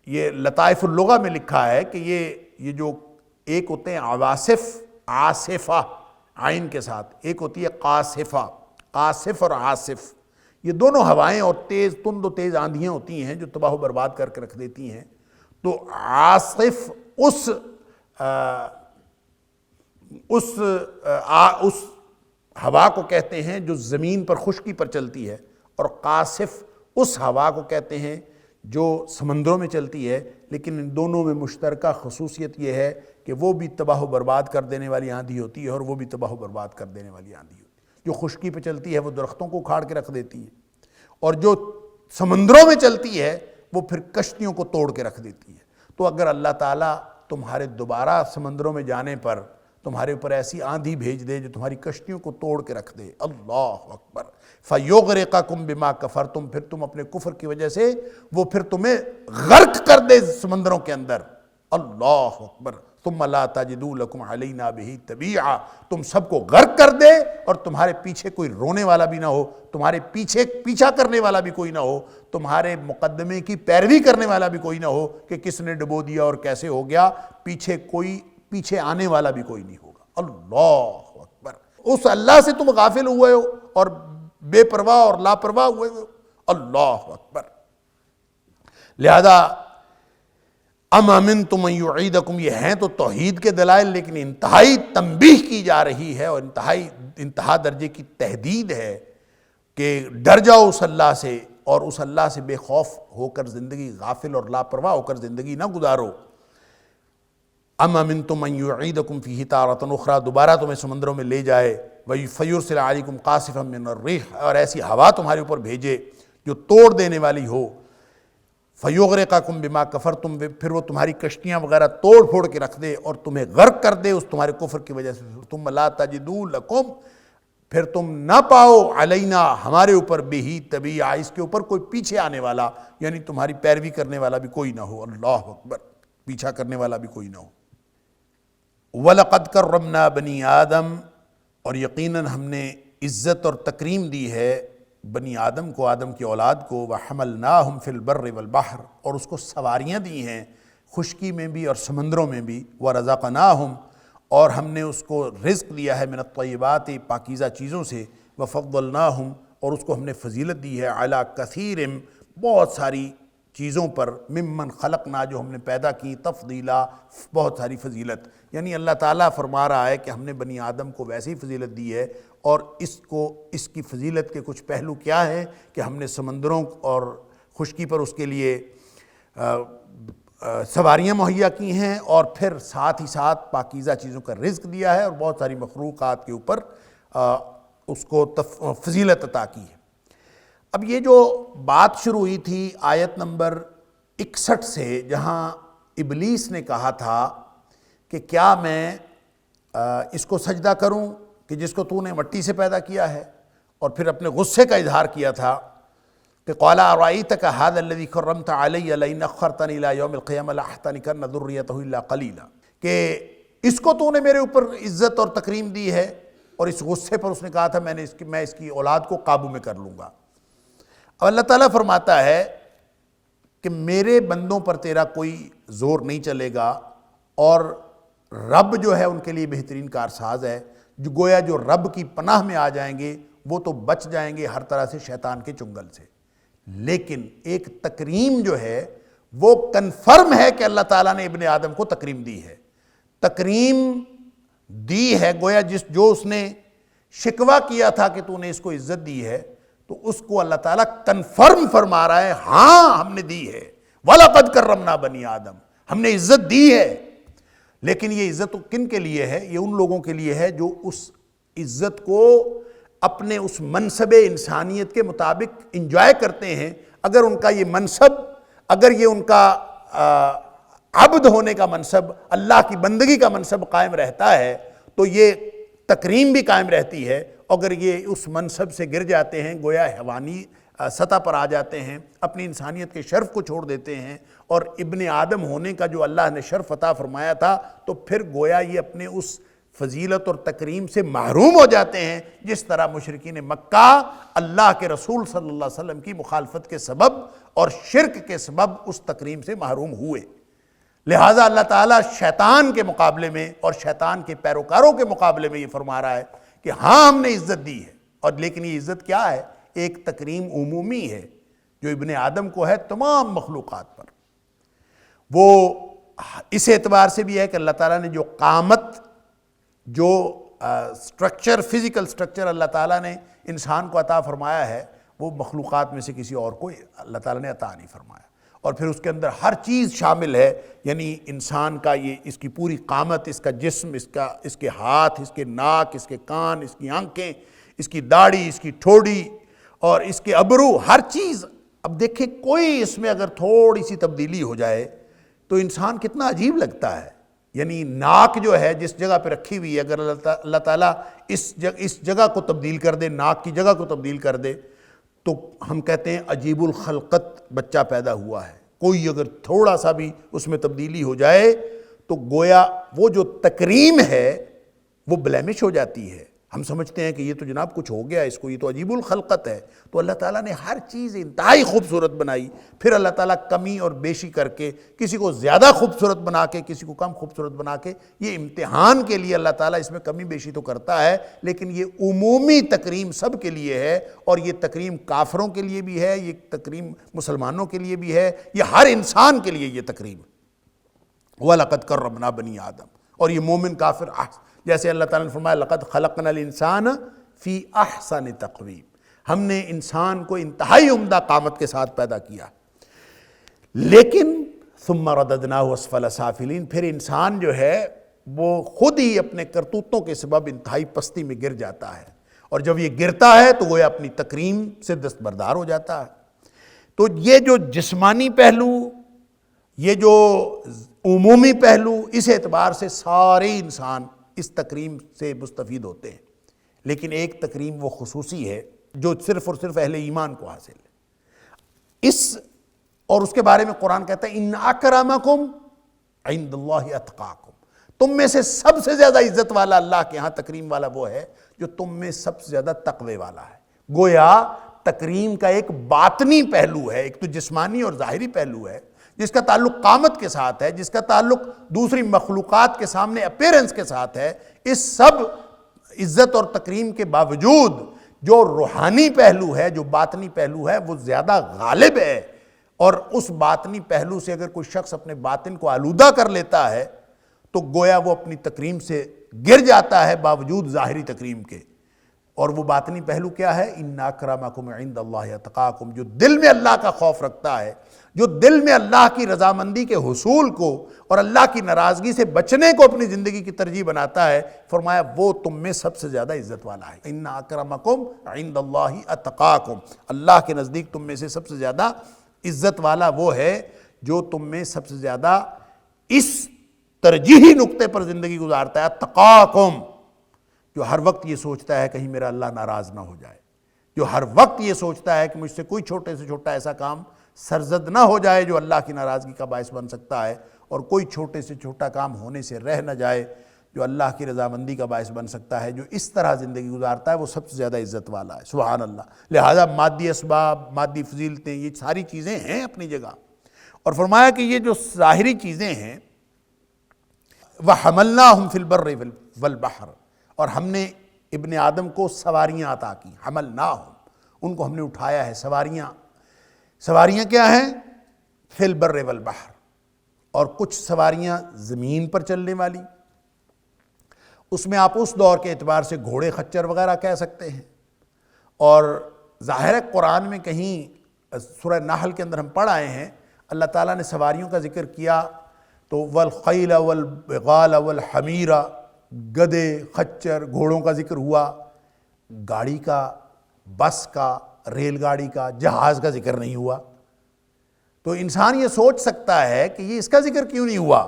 یہ لطائف اللغہ میں لکھا ہے کہ یہ جو ایک ہوتے ہیں عواصف، عاصفہ عین کے ساتھ، ایک ہوتی ہے قاصفہ، قاصف اور عاصف، یہ دونوں ہوائیں اور تیز تند و تیز آندھیاں ہوتی ہیں جو تباہ و برباد کر کے رکھ دیتی ہیں۔ تو عاصف اس ہوا کو کہتے ہیں جو زمین پر خشکی پر چلتی ہے، اور قاصف اس ہوا کو کہتے ہیں جو سمندروں میں چلتی ہے۔ لیکن ان دونوں میں مشترکہ خصوصیت یہ ہے کہ وہ بھی تباہ و برباد کر دینے والی آندھی ہوتی ہے اور وہ بھی تباہ و برباد کر دینے والی آندھی ہوتی ہے۔ جو خشکی پہ چلتی ہے وہ درختوں کو اکھاڑ کے رکھ دیتی ہے، اور جو سمندروں میں چلتی ہے وہ پھر کشتیوں کو توڑ کے رکھ دیتی ہے۔ تو اگر اللہ تعالیٰ تمہارے دوبارہ سمندروں میں جانے پر تمہارے اوپر ایسی آندھی بھیج دے جو تمہاری کشتیوں کو توڑ کے رکھ دے، اللہ اکبر، فَيُغْرِقَكُمْ بِمَا كَفَرْتُمْ، پھر تم اپنے کفر کی وجہ سے وہ پھر تمہیں غرق کر دے سمندروں کے اندر، اللہ اکبر، ثُمَّ لَا تَجِدُوا لَكُمْ عَلَيْنَا بِهِ تَبِيعًا، تم سب کو غرق کر دے اور تمہارے پیچھے کوئی رونے والا بھی نہ ہو، تمہارے پیچھا کرنے والا بھی کوئی نہ ہو، تمہارے مقدمے کی پیروی کرنے والا بھی کوئی نہ ہو کہ کس نے ڈبو دیا اور کیسے ہو گیا، پیچھے آنے والا بھی کوئی نہیں ہوگا۔ اللہ اکبر، اس اللہ سے تم غافل ہوئے ہو اور بے پرواہ اور لاپرواہ ہوئے ہو، اللہ اکبر۔ لہذا ام امنتم ان یعیدکم، یہ ہیں تو توحید کے دلائل، لیکن انتہائی تنبیہ کی جا رہی ہے اور انتہا درجے کی تحدید ہے کہ ڈر جاؤ اس اللہ سے، اور اس اللہ سے بے خوف ہو کر زندگی، غافل اور لاپرواہ ہو کر زندگی نہ گزارو۔ ام امنتم ان یعیدکم فیہ تارۃ اخری، دوبارہ تمہیں سمندروں میں لے جائے، فیرسل علیکم قاصفا من الریح، اور ایسی ہوا تمہارے اوپر بھیجے جو توڑ دینے والی ہو، فیغرقکم بما کفرتم، پھر وہ تمہاری کشتیاں وغیرہ توڑ پھوڑ کے رکھ دے اور تمہیں غرق کر دے اس تمہارے کفر کی وجہ سے، ثم لا تجدوا لکم، پھر تم نہ پاؤ علینا ہمارے اوپر بہی تبیعا، اس کے اوپر کوئی پیچھے آنے والا، یعنی تمہاری پیروی کرنے والا بھی کوئی نہ ہو، اللہ اکبر، پیچھا کرنے والا بھی کوئی نہ ہو۔ وَلَقَدْ كَرَّمْنَا بَنِي آدم، اور یقیناً ہم نے عزت اور تکریم دی ہے بنی آدم کو، آدم کی اولاد کو، وَحَمَلْنَاهُمْ فِي الْبَرِّ وَالْبَحْرِ، اور اس کو سواریاں دی ہیں خشکی میں بھی اور سمندروں میں بھی، وَرَزَقْنَاهُمْ، اور ہم نے اس کو رزق دیا ہے من الطیبات، پاکیزہ چیزوں سے، وَفَضَّلْنَاهُمْ، اور اس کو ہم نے فضیلت دی ہے علی کثیر، بہت ساری چیزوں پر، ممن خلقنا، جو ہم نے پیدا کی، تفضیلا، بہت ساری فضیلت، یعنی اللہ تعالیٰ فرما رہا ہے کہ ہم نے بنی آدم کو ویسی فضیلت دی ہے، اور اس کی فضیلت کے کچھ پہلو کیا ہیں کہ ہم نے سمندروں اور خشکی پر اس کے لیے سواریاں مہیا کی ہیں، اور پھر ساتھ ہی ساتھ پاکیزہ چیزوں کا رزق دیا ہے، اور بہت ساری مخلوقات کے اوپر اس کو فضیلت عطا کی ہے۔ اب یہ جو بات شروع ہوئی تھی آیت نمبر 61 سے، جہاں ابلیس نے کہا تھا کہ کیا میں اس کو سجدہ کروں کہ جس کو تو نے مٹی سے پیدا کیا ہے، اور پھر اپنے غصے کا اظہار کیا تھا کہ قال ارأیتک ھذا الذی کرمت علی لئن اخرتنی الی یوم القیامہ لاحتنکن ذریتہ الا قلیلا، کہ اس کو تو نے میرے اوپر عزت اور تکریم دی ہے، اور اس غصے پر اس نے کہا تھا میں اس کی اولاد کو قابو میں کر لوں گا۔ اب اللہ تعالیٰ فرماتا ہے کہ میرے بندوں پر تیرا کوئی زور نہیں چلے گا، اور رب جو ہے ان کے لیے بہترین کارساز ہے، جو گویا جو رب کی پناہ میں آ جائیں گے وہ تو بچ جائیں گے ہر طرح سے شیطان کے چنگل سے۔ لیکن ایک تکریم جو ہے وہ کنفرم ہے کہ اللہ تعالیٰ نے ابن آدم کو تکریم دی ہے، تکریم دی ہے، گویا جو اس نے شکوہ کیا تھا کہ تو نے اس کو عزت دی ہے، تو اس کو اللہ تعالیٰ کنفرم فرما رہا ہے، ہاں ہم نے دی ہے، وَلَقَدْ كَرَّمْنَا بَنِي آدم، ہم نے عزت دی ہے۔ لیکن یہ عزت کن کے لیے ہے؟ یہ ان لوگوں کے لیے ہے جو اس عزت کو اپنے اس منصب انسانیت کے مطابق انجوائے کرتے ہیں۔ اگر ان کا یہ منصب، اگر یہ ان کا عبد ہونے کا منصب، اللہ کی بندگی کا منصب قائم رہتا ہے تو یہ تکریم بھی قائم رہتی ہے۔ اگر یہ اس منصب سے گر جاتے ہیں، گویا حیوانی سطح پر آ جاتے ہیں، اپنی انسانیت کے شرف کو چھوڑ دیتے ہیں، اور ابن آدم ہونے کا جو اللہ نے شرف عطا فرمایا تھا، تو پھر گویا یہ اپنے اس فضیلت اور تکریم سے محروم ہو جاتے ہیں، جس طرح مشرکین مکہ اللہ کے رسول صلی اللہ علیہ وسلم کی مخالفت کے سبب اور شرک کے سبب اس تکریم سے محروم ہوئے۔ لہٰذا اللہ تعالیٰ شیطان کے مقابلے میں اور شیطان کے پیروکاروں کے مقابلے میں یہ فرما رہا ہے کہ ہاں ہم نے عزت دی ہے، اور لیکن یہ عزت کیا ہے؟ ایک تکریم عمومی ہے جو ابن آدم کو ہے تمام مخلوقات پر۔ وہ اس اعتبار سے بھی ہے کہ اللہ تعالیٰ نے جو قامت، جو سٹرکچر، فزیکل سٹرکچر اللہ تعالیٰ نے انسان کو عطا فرمایا ہے، وہ مخلوقات میں سے کسی اور کو اللہ تعالیٰ نے عطا نہیں فرمایا، اور پھر اس کے اندر ہر چیز شامل ہے، یعنی انسان کا یہ اس کی پوری قامت، اس کا جسم، اس کے ہاتھ، اس کے ناک، اس کے کان، اس کی آنکھیں، اس کی داڑھی، اس کی ٹھوڑی اور اس کے ابرو، ہر چیز۔ اب دیکھیں کوئی اس میں اگر تھوڑی سی تبدیلی ہو جائے تو انسان کتنا عجیب لگتا ہے۔ یعنی ناک جو ہے جس جگہ پہ رکھی ہوئی ہے، اگر اللہ تعالیٰ اس جگہ کو تبدیل کر دے، ناک کی جگہ کو تبدیل کر دے، تو ہم کہتے ہیں عجیب الخلقت بچہ پیدا ہوا ہے۔ کوئی اگر تھوڑا سا بھی اس میں تبدیلی ہو جائے تو گویا وہ جو تکریم ہے وہ بلیمش ہو جاتی ہے۔ ہم سمجھتے ہیں کہ یہ تو جناب کچھ ہو گیا اس کو، یہ تو عجیب الخلقت ہے۔ تو اللہ تعالیٰ نے ہر چیز انتہائی خوبصورت بنائی، پھر اللہ تعالیٰ کمی اور بیشی کر کے کسی کو زیادہ خوبصورت بنا کے کسی کو کم خوبصورت بنا کے، یہ امتحان کے لیے اللہ تعالیٰ اس میں کمی بیشی تو کرتا ہے، لیکن یہ عمومی تکریم سب کے لیے ہے، اور یہ تکریم کافروں کے لیے بھی ہے، یہ تکریم مسلمانوں کے لیے بھی ہے، یہ ہر انسان کے لیے یہ تکریم۔ وَلَقَدْ كَرَّمْنَا بَنِي آدم، اور یہ مومن کافر جیسے اللہ تعالیٰ نے فرمایا لَقَدْ خَلَقْنَا الْإِنسَانَ فِي أَحْسَنِ تَقْوِيمٍ، ہم نے انسان کو انتہائی عمدہ قامت کے ساتھ پیدا کیا، لیکن ثُمَّ رَدَدْنَاهُ أَسْفَلَ سَافِلِينَ، پھر انسان جو ہے وہ خود ہی اپنے کرتوتوں کے سبب انتہائی پستی میں گر جاتا ہے، اور جب یہ گرتا ہے تو وہ اپنی تکریم سے دستبردار ہو جاتا ہے۔ تو یہ جو جسمانی پہلو، یہ جو عمومی پہلو، اس اعتبار سے سارے انسان اس تکریم سے مستفید ہوتے ہیں، لیکن ایک تکریم وہ خصوصی ہے جو صرف اور صرف اہل ایمان کو حاصل ہے۔ اور اس کے بارے میں قرآن کہتا ہے ان اکرمکم عند اللہ اتقاکم، تم میں سے سب سے زیادہ عزت والا اللہ کے ہاں تکریم والا وہ ہے جو تم میں سب سے زیادہ تقوی والا ہے۔ گویا تکریم کا ایک باطنی پہلو ہے، ایک تو جسمانی اور ظاہری پہلو ہے جس کا تعلق قامت کے ساتھ ہے، جس کا تعلق دوسری مخلوقات کے سامنے اپیرنس کے ساتھ ہے۔ اس سب عزت اور تکریم کے باوجود جو روحانی پہلو ہے، جو باطنی پہلو ہے، وہ زیادہ غالب ہے، اور اس باطنی پہلو سے اگر کوئی شخص اپنے باطن کو آلودہ کر لیتا ہے تو گویا وہ اپنی تکریم سے گر جاتا ہے باوجود ظاہری تکریم کے۔ اور وہ باطنی پہلو کیا ہے؟ ان اکرمکم عند اللہ اتقاکم، جو دل میں اللہ کا خوف رکھتا ہے، جو دل میں اللہ کی رضامندی کے حصول کو اور اللہ کی ناراضگی سے بچنے کو اپنی زندگی کی ترجیح بناتا ہے، فرمایا وہ تم میں سب سے زیادہ عزت والا ہے۔ ان اکرمکم عند اللہ اتقاکم، اللہ کے نزدیک تم میں سے سب سے زیادہ عزت والا وہ ہے جو تم میں سب سے زیادہ اس ترجیحی نقطے پر زندگی گزارتا ہے، اتقاکم، جو ہر وقت یہ سوچتا ہے کہیں میرا اللہ ناراض نہ ہو جائے، جو ہر وقت یہ سوچتا ہے کہ مجھ سے کوئی چھوٹے سے چھوٹا ایسا کام سرزد نہ ہو جائے جو اللہ کی ناراضگی کا باعث بن سکتا ہے، اور کوئی چھوٹے سے چھوٹا کام ہونے سے رہ نہ جائے جو اللہ کی رضامندی کا باعث بن سکتا ہے۔ جو اس طرح زندگی گزارتا ہے وہ سب سے زیادہ عزت والا ہے، سبحان اللہ۔ لہٰذا مادی اسباب، مادی فضیلتیں، یہ ساری چیزیں ہیں اپنی جگہ، اور فرمایا کہ یہ جو ظاہری چیزیں ہیں وَحَمَلْنَاهُمْ فِي الْبَرِّ وَالْبَحْرِ، اور ہم نے ابن آدم کو سواریاں عطا کی، حملناہم، ان کو ہم نے اٹھایا ہے۔ سواریاں کیا ہیں؟ فی البر والبحر، اور کچھ سواریاں زمین پر چلنے والی، اس میں آپ اس دور کے اعتبار سے گھوڑے خچر وغیرہ کہہ سکتے ہیں، اور ظاہر ہے قرآن میں کہیں سورہ نحل کے اندر ہم پڑھ آئے ہیں اللہ تعالیٰ نے سواریوں کا ذکر کیا تو والخیل والبغال والحمیر، گدے خچر گھوڑوں کا ذکر ہوا، گاڑی کا، بس کا، ریل گاڑی کا، جہاز کا ذکر نہیں ہوا۔ تو انسان یہ سوچ سکتا ہے کہ یہ اس کا ذکر کیوں نہیں ہوا؟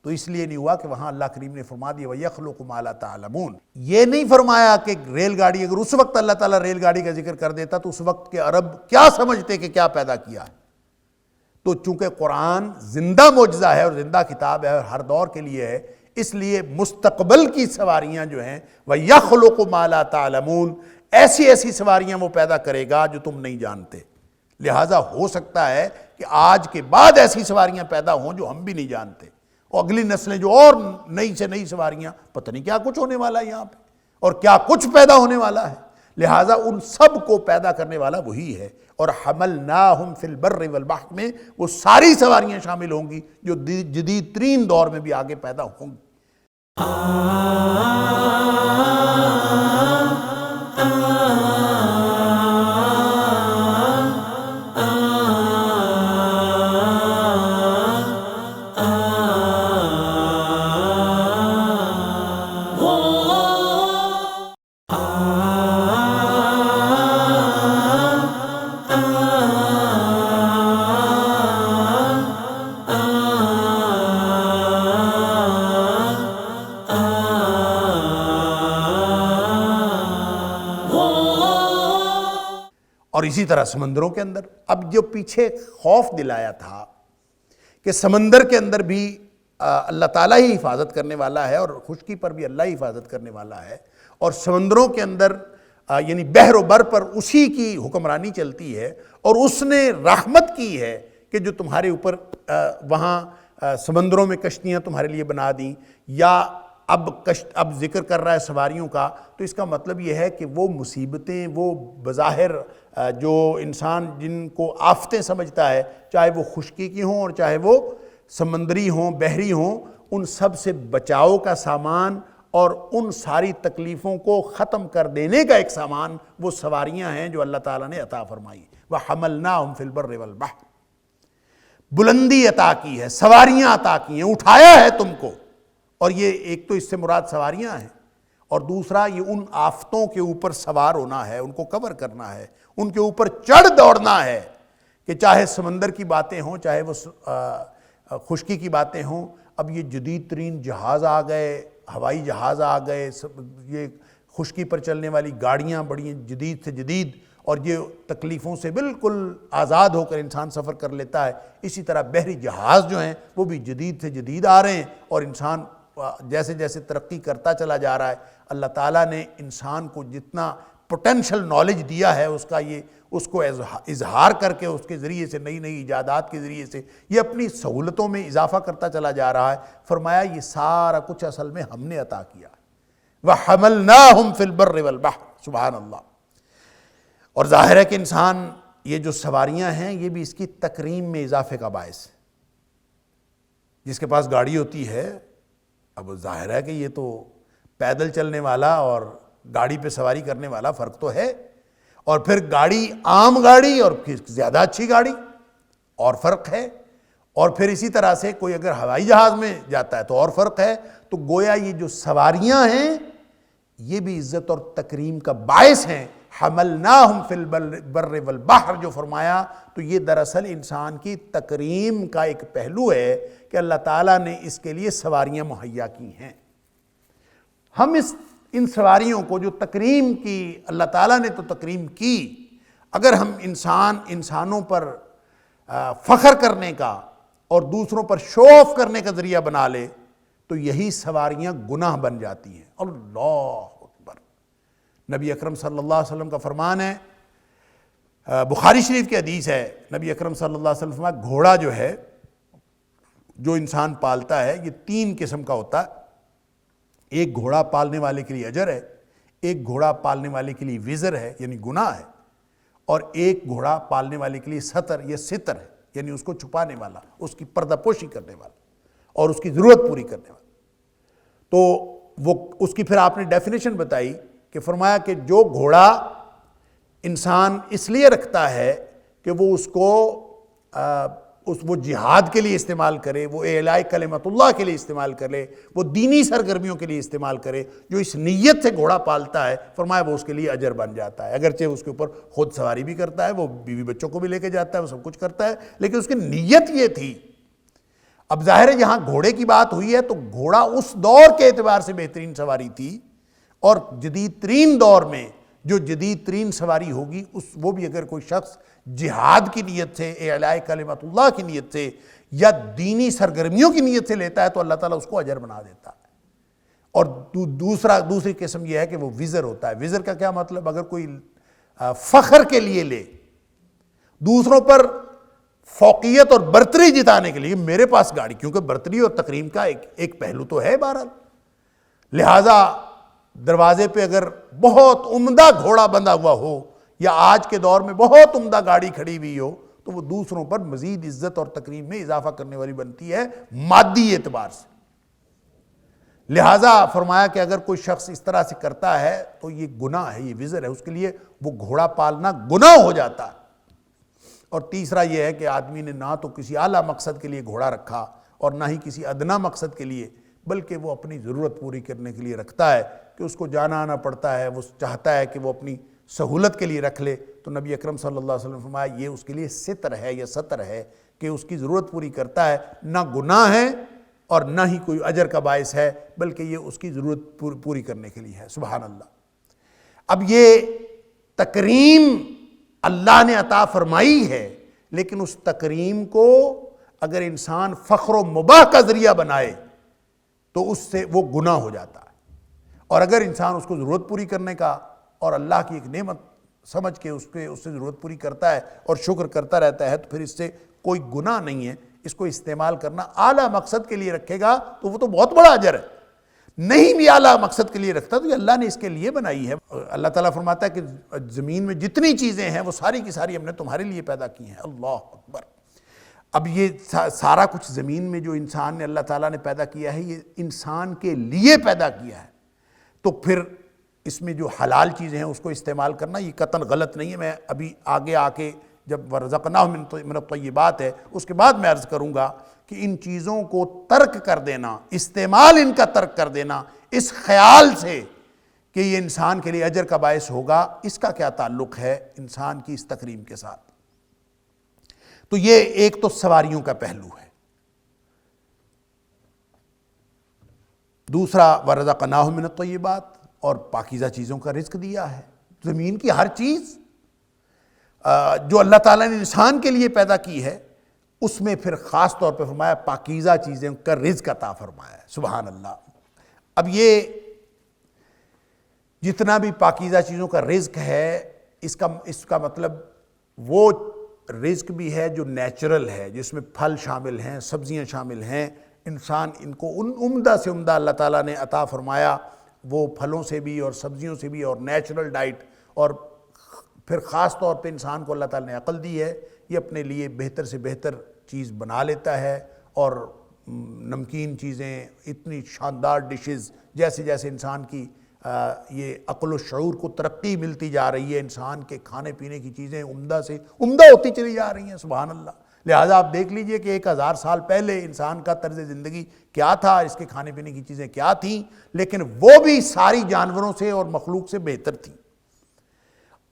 تو اس لیے نہیں ہوا کہ وہاں اللہ کریم نے فرما دیا وَيَخْلُقُ مَا لَا تَعْلَمُونَ، یہ نہیں فرمایا کہ ریل گاڑی، اگر اس وقت اللہ تعالیٰ ریل گاڑی کا ذکر کر دیتا تو اس وقت کے عرب کیا سمجھتے کہ کیا پیدا کیا ہے؟ تو چونکہ قرآن زندہ معجزہ ہے اور زندہ کتاب ہے اور ہر دور کے لیے ہے، اس لیے مستقبل کی سواریاں جو ہیں وَيَخْلُقُ مَا لَا تَعْلَمُونَ، ایسی ایسی سواریاں وہ پیدا کرے گا جو تم نہیں جانتے۔ لہٰذا ہو سکتا ہے کہ آج کے بعد ایسی سواریاں پیدا ہوں جو ہم بھی نہیں جانتے، اور اگلی نسلیں جو اور نئی سے نئی سواریاں، پتہ نہیں کیا کچھ ہونے والا ہے یہاں پہ اور کیا کچھ پیدا ہونے والا ہے۔ لہٰذا ان سب کو پیدا کرنے والا وہی ہے، اور حملناہم فی البر والبحر میں وہ ساری سواریاں شامل ہوں گی جو جدید ترین دور میں بھی آگے پیدا ہوں گی۔ اور اسی طرح سمندروں کے اندر، اب جو پیچھے خوف دلایا تھا کہ سمندر کے اندر بھی اللہ تعالیٰ ہی حفاظت کرنے والا ہے اور خشکی پر بھی اللہ ہی حفاظت کرنے والا ہے، اور سمندروں کے اندر یعنی بحر و بر پر اسی کی حکمرانی چلتی ہے، اور اس نے رحمت کی ہے کہ جو تمہارے اوپر وہاں سمندروں میں کشتیاں تمہارے لیے بنا دیں، یا اب ذکر کر رہا ہے سواریوں کا، تو اس کا مطلب یہ ہے کہ وہ مصیبتیں، وہ بظاہر جو انسان جن کو آفتیں سمجھتا ہے، چاہے وہ خشکی کی ہوں اور چاہے وہ سمندری ہوں، بحری ہوں، ان سب سے بچاؤ کا سامان اور ان ساری تکلیفوں کو ختم کر دینے کا ایک سامان وہ سواریاں ہیں جو اللہ تعالیٰ نے عطا فرمائی۔ وَحَمَلْنَاهُمْ فِي الْبَرِّ وَالْبَحْرِ، بلندی عطا کی ہے، سواریاں عطا کی ہیں، اٹھایا ہے تم کو، اور یہ ایک تو اس سے مراد سواریاں ہیں، اور دوسرا یہ ان آفتوں کے اوپر سوار ہونا ہے، ان کو کور کرنا ہے، ان کے اوپر چڑھ دوڑنا ہے، کہ چاہے سمندر کی باتیں ہوں، چاہے وہ خشکی کی باتیں ہوں۔ اب یہ جدید ترین جہاز آ گئے، ہوائی جہاز آ گئے، یہ خشکی پر چلنے والی گاڑیاں بڑی جدید سے جدید، اور یہ تکلیفوں سے بالکل آزاد ہو کر انسان سفر کر لیتا ہے۔ اسی طرح بحری جہاز جو ہیں وہ بھی جدید سے جدید آ رہے ہیں، اور انسان جیسے جیسے ترقی کرتا چلا جا رہا ہے، اللہ تعالیٰ نے انسان کو جتنا پوٹینشل نالج دیا ہے اس کو اظہار کر کے اس کے ذریعے سے، نئی نئی ایجادات کے ذریعے سے یہ اپنی سہولتوں میں اضافہ کرتا چلا جا رہا ہے۔ فرمایا یہ سارا کچھ اصل میں ہم نے عطا کیا۔ وَحَمَلْنَاهُمْ فِي الْبَرِّ وَالْبَحْرِ، سبحان اللہ۔ اور ظاہر ہے کہ انسان یہ جو سواریاں ہیں یہ بھی اس کی تکریم میں اضافے کا باعث ہے۔ جس کے پاس گاڑی ہوتی ہے، اب ظاہر ہے کہ یہ تو پیدل چلنے والا اور گاڑی پہ سواری کرنے والا فرق تو ہے، اور پھر گاڑی عام گاڑی اور پھر زیادہ اچھی گاڑی اور فرق ہے، اور پھر اسی طرح سے کوئی اگر ہوائی جہاز میں جاتا ہے تو اور فرق ہے۔ تو گویا یہ جو سواریاں ہیں یہ بھی عزت اور تکریم کا باعث ہیں۔ حملناہم فی البر والبحر جو فرمایا، تو یہ دراصل انسان کی تکریم کا ایک پہلو ہے کہ اللہ تعالیٰ نے اس کے لیے سواریاں مہیا کی ہیں۔ ہم اس ان سواریوں کو جو تکریم کی اللہ تعالیٰ نے تو تکریم کی، اگر ہم انسانوں پر فخر کرنے کا اور دوسروں پر شو آف کرنے کا ذریعہ بنا لے تو یہی سواریاں گناہ بن جاتی ہیں۔ اللہ اکبر۔ نبی اکرم صلی اللہ علیہ وسلم کا فرمان ہے، بخاری شریف کی حدیث ہے، نبی اکرم صلی اللہ علیہ وسلم فرمایا گھوڑا جو ہے جو انسان پالتا ہے یہ 3 قسم کا ہوتا ہے۔ ایک گھوڑا پالنے والے کے لیے اجر ہے، ایک گھوڑا پالنے والے کے لیے وزر ہے یعنی گناہ ہے، اور ایک گھوڑا پالنے والے کے لیے ستر یا ستر ہے یعنی اس کو چھپانے والا، اس کی پردہ پوشی کرنے والا اور اس کی ضرورت پوری کرنے والا۔ تو وہ اس کی پھر آپ نے ڈیفینیشن بتائی کہ فرمایا کہ جو گھوڑا انسان اس لیے رکھتا ہے کہ وہ اس کو وہ جہاد کے لیے استعمال کرے، وہ اعلاء کلمت اللہ کے لیے استعمال کرے، وہ دینی سرگرمیوں کے لیے استعمال کرے، جو اس نیت سے گھوڑا پالتا ہے فرمایا وہ اس کے لیے اجر بن جاتا ہے، اگرچہ اس کے اوپر خود سواری بھی کرتا ہے، وہ بیوی بچوں کو بھی لے کے جاتا ہے، وہ سب کچھ کرتا ہے، لیکن اس کی نیت یہ تھی۔ اب ظاہر ہے یہاں گھوڑے کی بات ہوئی ہے تو گھوڑا اس دور کے اعتبار سے بہترین سواری تھی، اور جدید ترین دور میں جو جدید ترین سواری ہوگی وہ بھی اگر کوئی شخص جہاد کی نیت سے، اعلاء کلمت اللہ کی نیت سے یا دینی سرگرمیوں کی نیت سے لیتا ہے تو اللہ تعالیٰ اس کو اجر بنا دیتا ہے۔ اور دوسری قسم یہ ہے کہ وہ وزر ہوتا ہے۔ وزر کا کیا مطلب؟ اگر کوئی فخر کے لیے لے، دوسروں پر فوقیت اور برتری جتانے کے لیے، میرے پاس گاڑی، کیونکہ برتری اور تکریم کا ایک پہلو تو ہے بہرحال، لہٰذا دروازے پہ اگر بہت عمدہ گھوڑا بندھا ہوا ہو یا آج کے دور میں بہت عمدہ گاڑی کھڑی ہوئی ہو تو وہ دوسروں پر مزید عزت اور تکریم میں اضافہ کرنے والی بنتی ہے مادی اعتبار سے۔ لہٰذا فرمایا کہ اگر کوئی شخص اس طرح سے کرتا ہے تو یہ گناہ ہے، یہ وزر ہے، اس کے لیے وہ گھوڑا پالنا گناہ ہو جاتا ہے۔ اور تیسرا یہ ہے کہ آدمی نے نہ تو کسی اعلیٰ مقصد کے لیے گھوڑا رکھا اور نہ ہی کسی ادنا مقصد کے لیے، بلکہ وہ اپنی ضرورت پوری کرنے کے لیے رکھتا ہے کہ اس کو جانا آنا پڑتا ہے، وہ چاہتا ہے کہ وہ اپنی سہولت کے لیے رکھ لے، تو نبی اکرم صلی اللہ علیہ وسلم فرمایا یہ اس کے لیے ستر ہے یا ستر ہے کہ اس کی ضرورت پوری کرتا ہے، نہ گناہ ہے اور نہ ہی کوئی اجر کا باعث ہے، بلکہ یہ اس کی ضرورت پوری کرنے کے لیے ہے۔ سبحان اللہ۔ اب یہ تکریم اللہ نے عطا فرمائی ہے، لیکن اس تکریم کو اگر انسان فخر و مباح کا ذریعہ بنائے تو اس سے وہ گناہ ہو جاتا ہے، اور اگر انسان اس کو ضرورت پوری کرنے کا اور اللہ کی ایک نعمت سمجھ کے اس سے ضرورت پوری کرتا ہے اور شکر کرتا رہتا ہے تو پھر اس سے کوئی گناہ نہیں ہے۔ اس کو استعمال کرنا اعلیٰ مقصد کے لیے رکھے گا تو وہ تو بہت بڑا اجر ہے، نہیں بھی اعلیٰ مقصد کے لیے رکھتا تو یہ اللہ نے اس کے لیے بنائی ہے۔ اللہ تعالیٰ فرماتا ہے کہ زمین میں جتنی چیزیں ہیں وہ ساری کی ساری ہم نے تمہارے لیے پیدا کی ہیں۔ اللہ اکبر۔ اب یہ سارا کچھ زمین میں جو انسان نے اللہ تعالیٰ نے پیدا کیا ہے یہ انسان کے لیے پیدا کیا ہے، تو پھر اس میں جو حلال چیزیں ہیں اس کو استعمال کرنا یہ قطعاً غلط نہیں ہے۔ میں ابھی آگے آ کے جب ورزقناہم من الطیبات ہے اس کے بعد میں عرض کروں گا کہ ان چیزوں کو ترک کر دینا، استعمال ان کا ترک کر دینا اس خیال سے کہ یہ انسان کے لیے اجر کا باعث ہوگا، اس کا کیا تعلق ہے انسان کی اس تکریم کے ساتھ؟ تو یہ ایک تو سواریوں کا پہلو ہے۔ دوسرا ورزقناہم من الطیبات، اور پاکیزہ چیزوں کا رزق دیا ہے۔ زمین کی ہر چیز جو اللہ تعالیٰ نے انسان کے لیے پیدا کی ہے اس میں پھر خاص طور پہ فرمایا پاکیزہ چیزیں کا رزق عطا فرمایا ہے۔ سبحان اللہ۔ اب یہ جتنا بھی پاکیزہ چیزوں کا رزق ہے اس کا مطلب وہ رزق بھی ہے جو نیچرل ہے، جس میں پھل شامل ہیں، سبزیاں شامل ہیں، انسان ان کو عمدہ سے عمدہ اللہ تعالیٰ نے عطا فرمایا، وہ پھلوں سے بھی اور سبزیوں سے بھی اور نیچرل ڈائٹ، اور پھر خاص طور پہ انسان کو اللہ تعالیٰ نے عقل دی ہے، یہ اپنے لیے بہتر سے بہتر چیز بنا لیتا ہے، اور نمکین چیزیں، اتنی شاندار ڈشز، جیسے جیسے انسان کی یہ عقل و شعور کو ترقی ملتی جا رہی ہے، انسان کے کھانے پینے کی چیزیں عمدہ سے عمدہ ہوتی چلی جا رہی ہیں۔ سبحان اللہ۔ لہٰذا آپ دیکھ لیجئے کہ 1000 سال پہلے انسان کا طرز زندگی کیا تھا، اس کے کھانے پینے کی چیزیں کیا تھیں، لیکن وہ بھی ساری جانوروں سے اور مخلوق سے بہتر تھیں۔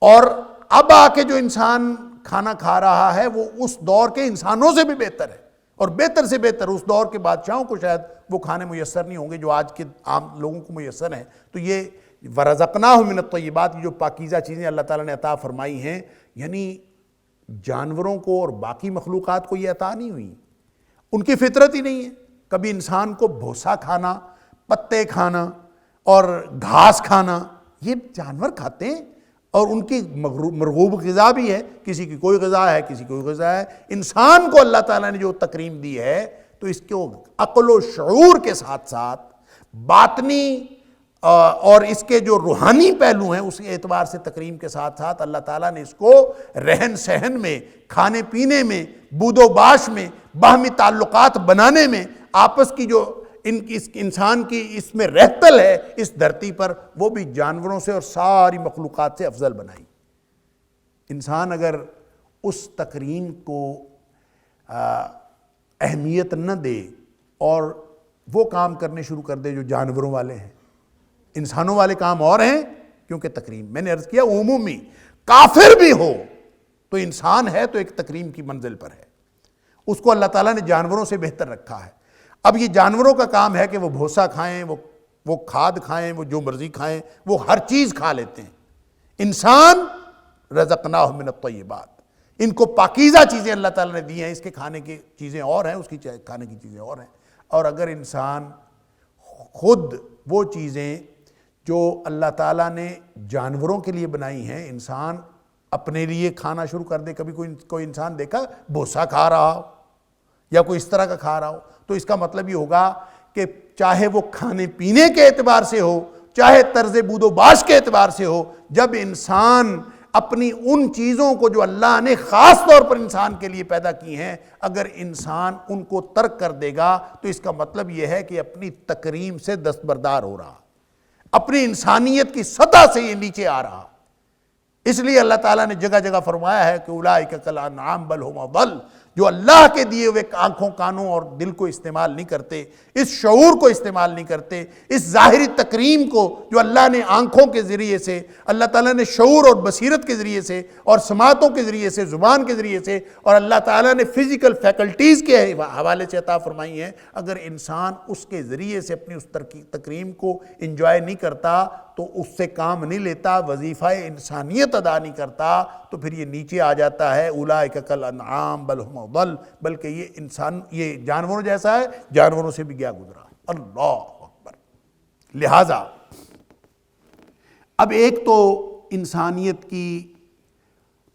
اور اب آ کے جو انسان کھانا کھا رہا ہے وہ اس دور کے انسانوں سے بھی بہتر ہے، اور بہتر سے بہتر۔ اس دور کے بادشاہوں کو شاید وہ کھانے میسر نہیں ہوں گے جو آج کے عام لوگوں کو میسر ہیں۔ تو یہ وَرَزَقْنَاهُم مِّنَ الطَّيِّبَاتِ، جو پاکیزہ چیزیں اللہ تعالیٰ نے عطا فرمائی ہیں، یعنی جانوروں کو اور باقی مخلوقات کو یہ عطا نہیں ہوئی، ان کی فطرت ہی نہیں ہے۔ کبھی انسان کو بھوسا کھانا، پتے کھانا اور گھاس کھانا، یہ جانور کھاتے ہیں اور ان کی مرغوب غذا بھی ہے، کسی کی کوئی غذا ہے، کسی کی کوئی غذا ہے۔ انسان کو اللہ تعالیٰ نے جو تکریم دی ہے تو اس کو عقل و شعور کے ساتھ ساتھ باطنی اور اس کے جو روحانی پہلو ہیں اس کے اعتبار سے تکریم کے ساتھ ساتھ اللہ تعالیٰ نے اس کو رہن سہن میں، کھانے پینے میں، بود و باش میں، باہمی تعلقات بنانے میں، آپس کی جو انسان کی اس میں رہتل ہے اس دھرتی پر، وہ بھی جانوروں سے اور ساری مخلوقات سے افضل بنائی۔ انسان اگر اس تکریم کو اہمیت نہ دے اور وہ کام کرنے شروع کر دے جو جانوروں والے ہیں، انسانوں والے کام اور ہیں، کیونکہ تکریم میں نے عرض کیا عمومی، کافر بھی ہو تو انسان ہے تو ایک تکریم کی منزل پر ہے، اس کو اللہ تعالیٰ نے جانوروں سے بہتر رکھا ہے۔ اب یہ جانوروں کا کام ہے کہ وہ بھوسا کھائیں، وہ کھاد کھائیں، وہ جو مرضی کھائیں، وہ ہر چیز کھا لیتے ہیں۔ انسان رزقناہم من الطیبات، ان کو پاکیزہ چیزیں اللہ تعالیٰ نے دی ہیں، اس کے کھانے کی چیزیں اور ہیں، اس کی کھانے کی چیزیں اور ہیں۔ اور اگر انسان خود وہ چیزیں جو اللہ تعالیٰ نے جانوروں کے لیے بنائی ہیں انسان اپنے لیے کھانا شروع کر دے، کبھی کوئی انسان دیکھا بھوسا کھا رہا ہو یا کوئی اس طرح کا کھا رہا ہو، تو اس کا مطلب یہ ہوگا کہ چاہے وہ کھانے پینے کے اعتبار سے ہو، چاہے طرز بود و باش کے اعتبار سے ہو، جب انسان اپنی ان چیزوں کو جو اللہ نے خاص طور پر انسان کے لیے پیدا کی ہیں، اگر انسان ان کو ترک کر دے گا تو اس کا مطلب یہ ہے کہ اپنی تکریم سے دستبردار ہو رہا، اپنی انسانیت کی سطح سے یہ نیچے آ رہا۔ اس لیے اللہ تعالیٰ نے جگہ جگہ فرمایا ہے کہ اولئک کالانعام بل ھم اضل، جو اللہ کے دیے ہوئے آنکھوں، کانوں اور دل کو استعمال نہیں کرتے، اس شعور کو استعمال نہیں کرتے، اس ظاہری تکریم کو جو اللہ نے آنکھوں کے ذریعے سے، اللہ تعالیٰ نے شعور اور بصیرت کے ذریعے سے اور سماعتوں کے ذریعے سے، زبان کے ذریعے سے، اور اللہ تعالیٰ نے فزیکل فیکلٹیز کے حوالے سے عطا فرمائی ہیں، اگر انسان اس کے ذریعے سے اپنی اس تکریم کو انجوائے نہیں کرتا تو اس سے کام نہیں لیتا، وظیفہ انسانیت ادا نہیں کرتا، تو پھر یہ نیچے آ جاتا ہے اولئک کالانعام بل ھم اضل، بلکہ یہ انسان، یہ جانوروں جیسا ہے، جانوروں سے بھی گیا گزرا۔ اللہ اکبر۔ لہٰذا اب ایک تو انسانیت کی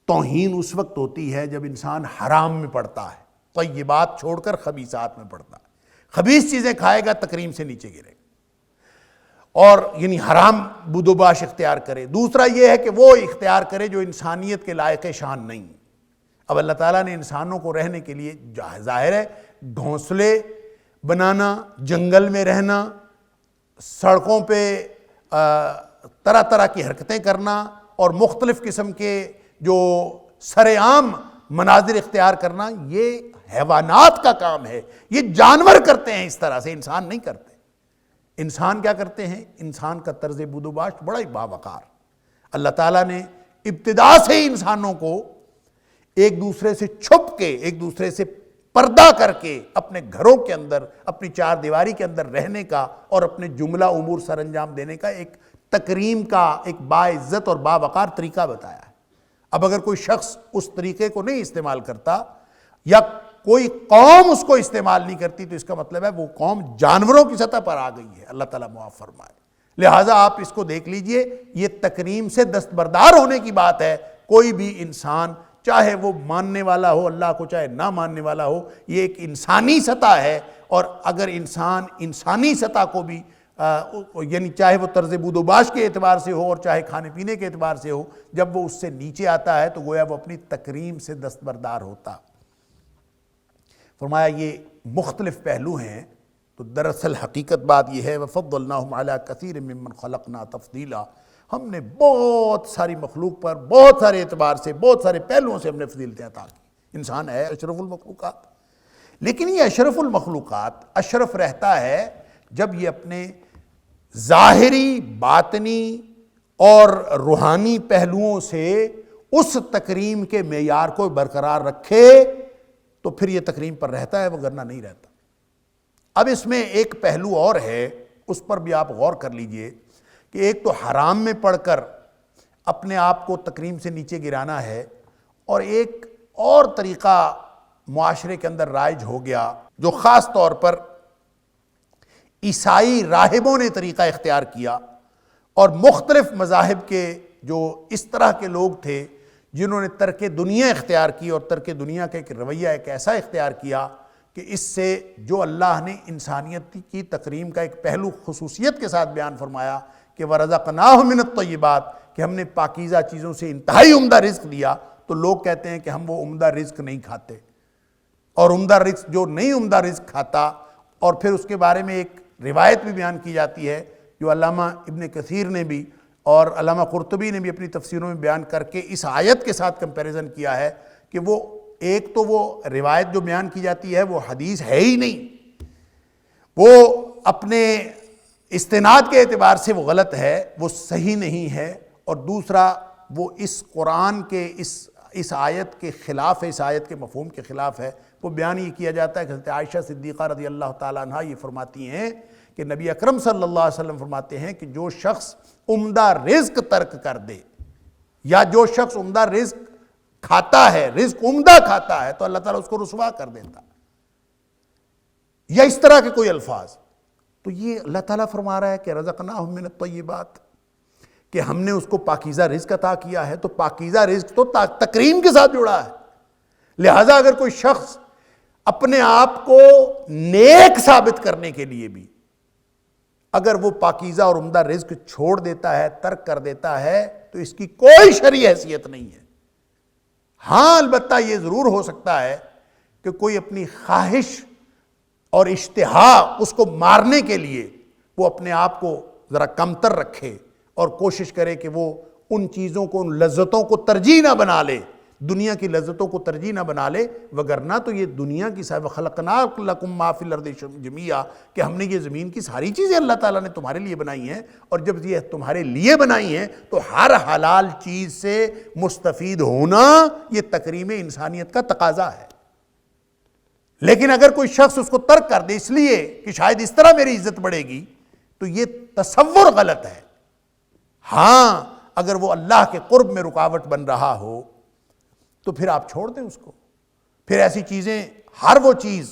توہین اس وقت ہوتی ہے جب انسان حرام میں پڑتا ہے، طیبات چھوڑ کر خبیثات میں پڑتا ہے، خبیث چیزیں کھائے گا تکریم سے نیچے گرے گا، اور یعنی حرام بود و باش اختیار کرے۔ دوسرا یہ ہے کہ وہ اختیار کرے جو انسانیت کے لائق شان نہیں۔ اب اللہ تعالیٰ نے انسانوں کو رہنے کے لیے ظاہر ہے گھونسلے بنانا، جنگل میں رہنا، سڑکوں پہ طرح طرح کی حرکتیں کرنا اور مختلف قسم کے جو سر عام مناظر اختیار کرنا، یہ حیوانات کا کام ہے، یہ جانور کرتے ہیں اس طرح سے، انسان نہیں کرتے۔ انسان کیا کرتے ہیں؟ انسان کا طرز بود و باش بڑا ہی باوقار۔ اللہ تعالیٰ نے ابتدا سے ہی انسانوں کو ایک دوسرے سے چھپ کے، ایک دوسرے سے پردہ کر کے اپنے گھروں کے اندر، اپنی چار دیواری کے اندر رہنے کا اور اپنے جملہ امور سر انجام دینے کا ایک تکریم کا، ایک باعزت اور باوقار طریقہ بتایا ہے۔ اب اگر کوئی شخص اس طریقے کو نہیں استعمال کرتا یا کوئی قوم اس کو استعمال نہیں کرتی تو اس کا مطلب ہے وہ قوم جانوروں کی سطح پر آ گئی ہے، اللہ تعالیٰ معاف فرمائے۔ لہٰذا آپ اس کو دیکھ لیجئے، یہ تکریم سے دستبردار ہونے کی بات ہے۔ کوئی بھی انسان، چاہے وہ ماننے والا ہو اللہ کو، چاہے نہ ماننے والا ہو، یہ ایک انسانی سطح ہے، اور اگر انسان انسانی سطح کو بھی یعنی چاہے وہ طرز بود و باش کے اعتبار سے ہو اور چاہے کھانے پینے کے اعتبار سے ہو، جب وہ اس سے نیچے آتا ہے تو گویا وہ اپنی تکریم سے دستبردار ہوتا۔ فرمایا یہ مختلف پہلو ہیں، تو دراصل حقیقت بات یہ ہے وَفَضَّلْنَاهُمْ عَلَىٰ كَثِيرٍ مِّمَّنْ خَلَقْنَا تَفْضِيلًا، ہم نے بہت ساری مخلوق پر بہت سارے اعتبار سے، بہت سارے پہلوؤں سے ہم نے فضیلتیں عطا کی۔ انسان ہے اشرف المخلوقات، لیکن یہ اشرف المخلوقات اشرف رہتا ہے جب یہ اپنے ظاہری، باطنی اور روحانی پہلوؤں سے اس تکریم کے معیار کو برقرار رکھے تو پھر یہ تکریم پر رہتا ہے، وگرنہ نہیں رہتا۔ اب اس میں ایک پہلو اور ہے، اس پر بھی آپ غور کر لیجئے کہ ایک تو حرام میں پڑھ کر اپنے آپ کو تکریم سے نیچے گرانا ہے، اور ایک اور طریقہ معاشرے کے اندر رائج ہو گیا جو خاص طور پر عیسائی راہبوں نے طریقہ اختیار کیا، اور مختلف مذاہب کے جو اس طرح کے لوگ تھے جنہوں نے ترک دنیا اختیار کی، اور ترک دنیا کا ایک رویہ ایک ایسا اختیار کیا کہ اس سے جو اللہ نے انسانیت کی تکریم کا ایک پہلو خصوصیت کے ساتھ بیان فرمایا کہ وَرَزَقْنَاهُم مِّنَ الطَّيِّبَاتِ، کہ ہم نے پاکیزہ چیزوں سے انتہائی عمدہ رزق دیا، تو لوگ کہتے ہیں کہ ہم وہ عمدہ رزق نہیں کھاتے، اور عمدہ رزق جو نہیں عمدہ رزق کھاتا، اور پھر اس کے بارے میں ایک روایت بھی بیان کی جاتی ہے جو علامہ ابن کثیر نے بھی اور علامہ قرطبی نے بھی اپنی تفسیروں میں بیان کر کے اس آیت کے ساتھ کمپیریزن کیا ہے کہ وہ ایک تو وہ روایت جو بیان کی جاتی ہے وہ حدیث ہے ہی نہیں، وہ اپنے استناد کے اعتبار سے وہ غلط ہے، وہ صحیح نہیں ہے، اور دوسرا وہ اس قرآن کے اس آیت کے خلاف ہے، اس آیت کے مفہوم کے خلاف ہے۔ وہ بیان یہ کیا جاتا ہے کہ حضرت عائشہ صدیقہ رضی اللہ تعالیٰ عنہ یہ فرماتی ہیں کہ نبی اکرم صلی اللہ علیہ وسلم فرماتے ہیں کہ جو شخص عمدہ رزق ترک کر دے، یا جو شخص عمدہ رزق کھاتا ہے، رزق عمدہ کھاتا ہے، تو اللہ تعالیٰ اس کو رسوا کر دیتا، یا اس طرح کے کوئی الفاظ۔ تو یہ اللہ تعالیٰ فرما رہا ہے کہ رزقناہم من الطیبات، کہ ہم نے اس کو پاکیزہ رزق عطا کیا ہے، تو پاکیزہ رزق تو تکریم کے ساتھ جڑا ہے۔ لہٰذا اگر کوئی شخص اپنے آپ کو نیک ثابت کرنے کے لیے بھی اگر وہ پاکیزہ اور عمدہ رزق چھوڑ دیتا ہے، ترک کر دیتا ہے، تو اس کی کوئی شرعی حیثیت نہیں ہے۔ ہاں البتہ یہ ضرور ہو سکتا ہے کہ کوئی اپنی خواہش اور اشتہا اس کو مارنے کے لیے وہ اپنے آپ کو ذرا کمتر رکھے اور کوشش کرے کہ وہ ان چیزوں کو، ان لذتوں کو ترجیح نہ بنا لے، دنیا کی لذتوں کو ترجیح نہ بنا لے، وگرنہ تو یہ دنیا کی صاحب خلقنا لکم ما فی الارض جمیعا، کہ ہم نے یہ زمین کی ساری چیزیں اللہ تعالیٰ نے تمہارے لیے بنائی ہیں، اور جب یہ تمہارے لیے بنائی ہیں تو ہر حلال چیز سے مستفید ہونا یہ تکریم انسانیت کا تقاضا ہے۔ لیکن اگر کوئی شخص اس کو ترک کر دے اس لیے کہ شاید اس طرح میری عزت بڑھے گی، تو یہ تصور غلط ہے۔ ہاں اگر وہ اللہ کے قرب میں رکاوٹ بن رہا ہو تو پھر آپ چھوڑ دیں اس کو۔ پھر ایسی چیزیں، ہر وہ چیز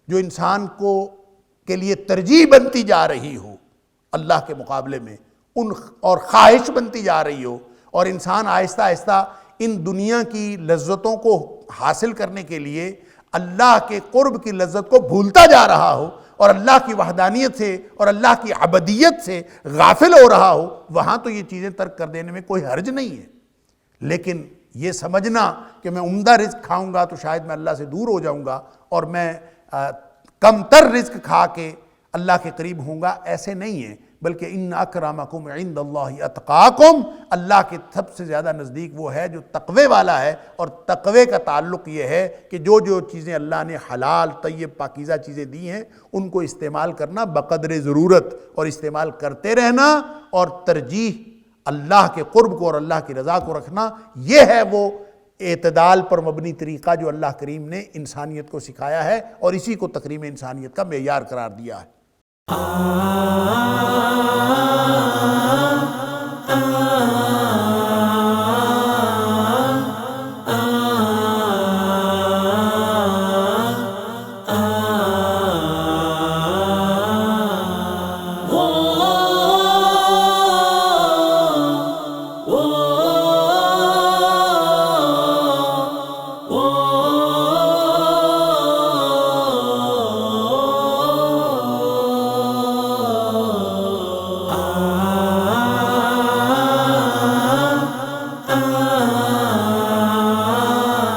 جو انسان کو کے لیے ترجیح بنتی جا رہی ہو اللہ کے مقابلے میں، ان اور خواہش بنتی جا رہی ہو، اور انسان آہستہ آہستہ ان دنیا کی لذتوں کو حاصل کرنے کے لیے اللہ کے قرب کی لذت کو بھولتا جا رہا ہو، اور اللہ کی وحدانیت سے اور اللہ کی عبدیت سے غافل ہو رہا ہو، وہاں تو یہ چیزیں ترک کر دینے میں کوئی حرج نہیں ہے۔ لیکن یہ سمجھنا کہ میں عمدہ رزق کھاؤں گا تو شاید میں اللہ سے دور ہو جاؤں گا، اور میں کم تر رزق کھا کے اللہ کے قریب ہوں گا، ایسے نہیں ہے۔ بلکہ ان اکرمکم عند اللہ اتقاکم، اللہ کے سب سے زیادہ نزدیک وہ ہے جو تقوی والا ہے، اور تقوی کا تعلق یہ ہے کہ جو جو چیزیں اللہ نے حلال طیب پاکیزہ چیزیں دی ہیں ان کو استعمال کرنا بقدر ضرورت، اور استعمال کرتے رہنا، اور ترجیح اللہ کے قرب کو اور اللہ کی رضا کو رکھنا۔ یہ ہے وہ اعتدال پر مبنی طریقہ جو اللہ کریم نے انسانیت کو سکھایا ہے، اور اسی کو تکریم انسانیت کا معیار قرار دیا ہے۔